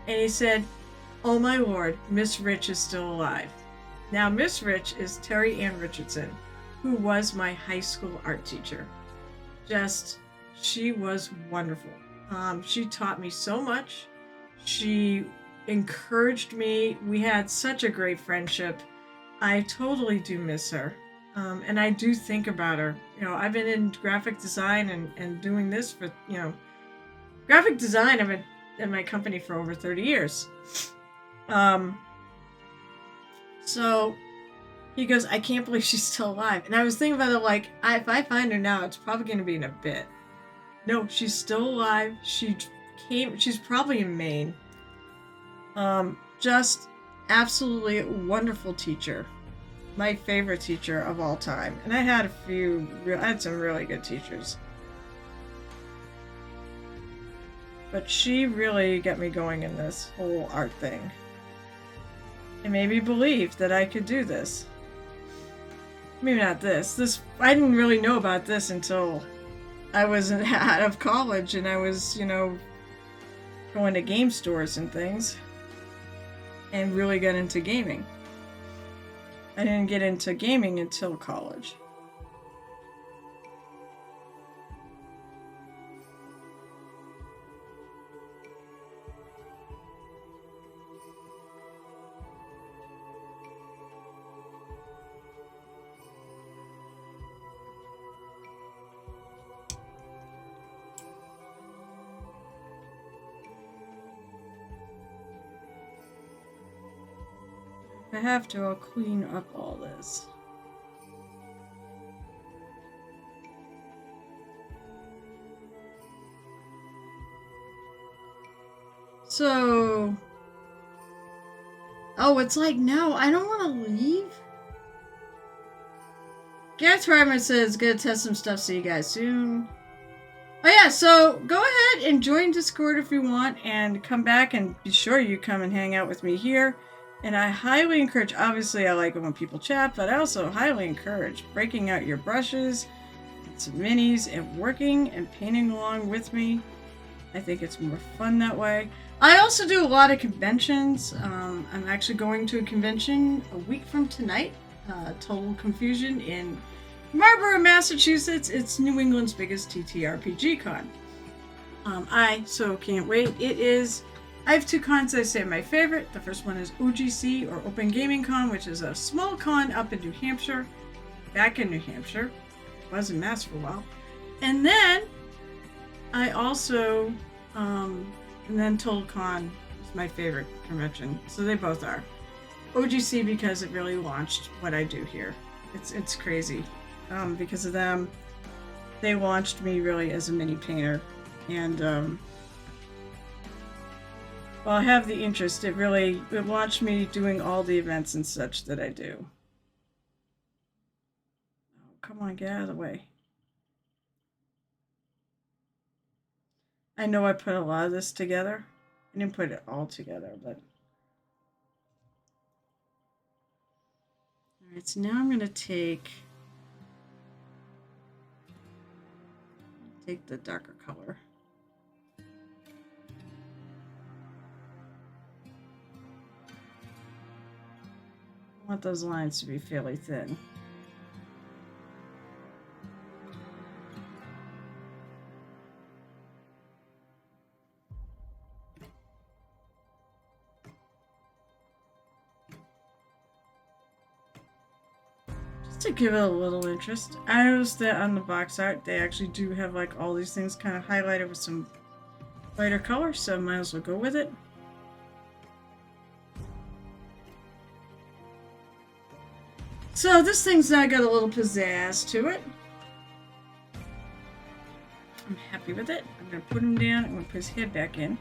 and he said, "Oh my lord, Miss Rich is still alive." Now, Miss Rich is Terry Ann Richardson, who was my high school art teacher. She was wonderful. She taught me so much. She encouraged me. We had such a great friendship. I totally do miss her. And I do think about her. I've been in graphic design and doing this for, graphic design. I've been in my company for over 30 years. So he goes, "I can't believe she's still alive." And I was thinking about it like, if I find her now, it's probably going to be in a bit. No, she's still alive. She's probably in Maine. Just absolutely wonderful teacher. My favorite teacher of all time. And I had I had some really good teachers. But she really got me going in this whole art thing. It made me believe that I could do this. Maybe not this. I didn't really know about this until I was out of college and I was, going to game stores and things. And really got into gaming. I didn't get into gaming until college. If I have to, I'll clean up all this. So... Oh, it's like, no, I don't want to leave. Gareth Ryman says, "Gonna test some stuff, see you guys soon." Oh yeah, so go ahead and join Discord if you want, and come back and be sure you come and hang out with me here. And I highly encourage, obviously I like it when people chat, but I also highly encourage breaking out your brushes, some minis, and working and painting along with me. I think it's more fun that way. I also do a lot of conventions. I'm actually going to a convention a week from tonight, Total Confusion in Marlborough, Massachusetts. It's New England's biggest TTRPG con. I so can't wait. I have two cons I say are my favorite. The first one is OGC, or Open Gaming Con, which is a small con up in New Hampshire. Back in New Hampshire. Was in Mass for a while. And then I also, and then Total Con is my favorite convention. So they both are. OGC because it really launched what I do here. It's crazy. Because of them, they launched me really as a mini painter. And, well, I have the interest. It launched me doing all the events and such that I do. Oh, come on, get out of the way. I know I put a lot of this together. I didn't put it all together, but... Alright, so now I'm going to take the darker color. I want those lines to be fairly thin. Just to give it a little interest. I noticed that on the box art, they actually do have like all these things kind of highlighted with some lighter color, so I might as well go with it. So this thing's now got a little pizzazz to it. I'm happy with it. I'm going to put him down. I'm going to put his head back in.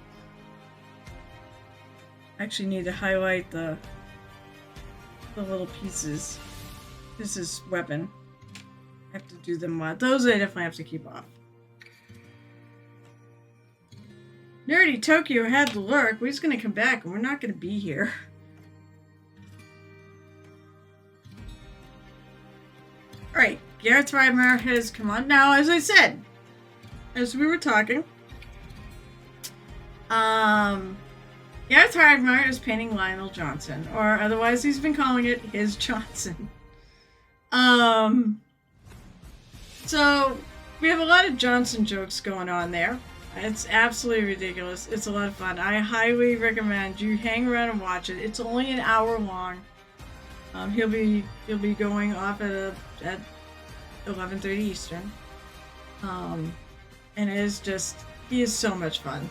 I actually need to highlight the little pieces. This is weapon. I have to do them. Those I definitely have to keep off. Nerdy Tokyo had to lurk. We're just going to come back and we're not going to be here. Alright, Gareth Reimer has come on. Now, as I said, as we were talking, Gareth Reimer is painting Lionel Johnson, or otherwise he's been calling it his Johnson. So, we have a lot of Johnson jokes going on there. It's absolutely ridiculous. It's a lot of fun. I highly recommend you hang around and watch it. It's only an hour long. He'll be going off at 11:30 Eastern. And it is just, he is so much fun.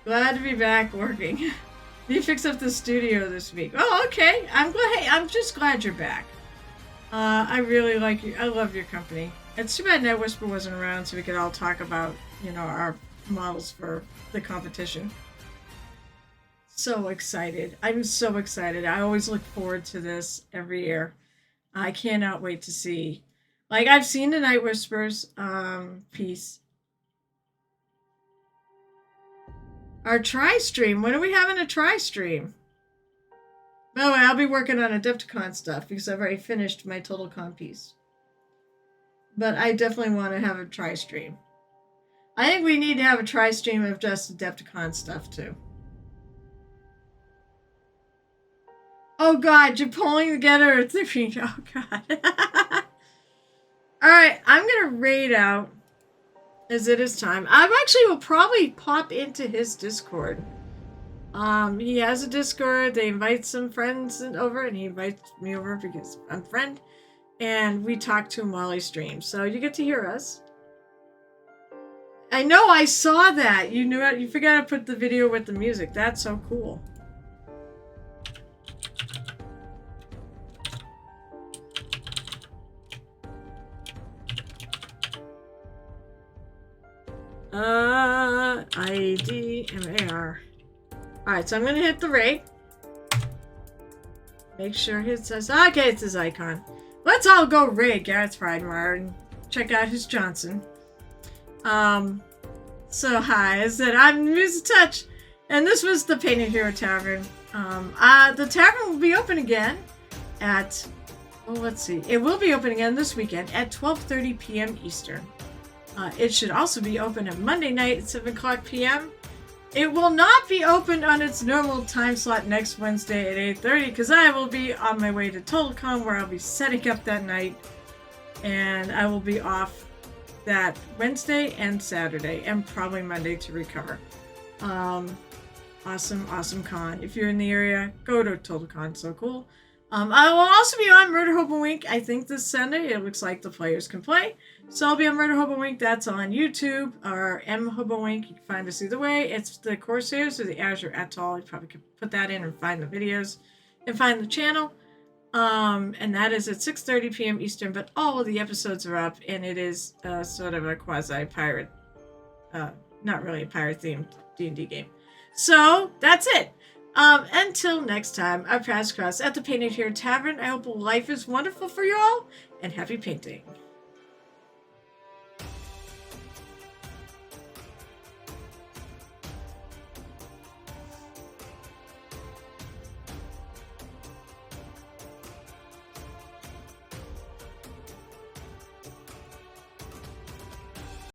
Glad to be back working. You fixed up the studio this week. Oh, okay. I'm glad. Hey, I'm just glad you're back. I really like you. I love your company. It's too bad Night Whisper wasn't around so we could all talk about, our models for the competition. So excited. I'm so excited. I always look forward to this every year. I cannot wait to see. Like, I've seen the Night Whispers piece. Our tri-stream. When are we having a tri-stream? By the way, I'll be working on Adepticon stuff because I've already finished my TotalCon piece. But I definitely want to have a tri-stream. I think we need to have a tri-stream of just Adepticon stuff too. Oh god, you're pulling together a thing. Oh god. Alright, I'm going to raid out as it is time. I actually will probably pop into his Discord. He has a Discord. They invite some friends over, and he invites me over because I'm a friend. And we talk to him while he streams. So you get to hear us. I know, I saw that. You knew it. You forgot to put the video with the music. That's so cool. IDMAR. Alright, so I'm gonna hit the rate. Make sure it says, okay, it's his icon. Let's all go raid Gareth Reimer and check out his Johnson. So hi, I said, I'm Music Touch, and this was the Painted Hero Tavern. The tavern will be open again at, well, let's see, it will be open again this weekend at 12:30 p.m. Eastern. It should also be open on Monday night at 7 o'clock p.m. It will not be open on its normal time slot next Wednesday at 8:30 because I will be on my way to TotalCon where I'll be setting up that night, and I will be off that Wednesday and Saturday and probably Monday to recover. Awesome con. If you're in the area, go to TotalCon. So cool. I will also be on Murder Hope and Wink, I think this Sunday. It looks like the players can play. So I'll be on Murder Hope and Wink. That's on YouTube or M Hobo Wink. You can find us either way. It's the Corsairs or the Azure Atoll. You probably could put that in and find the videos and find the channel. And that is at 6:30 p.m. Eastern, but all of the episodes are up, and it is sort of a quasi-pirate, not really a pirate-themed D&D game. So, that's it. Until next time, I'm Pass Cross at the Painted Hero Tavern. I hope life is wonderful for you all, and happy painting.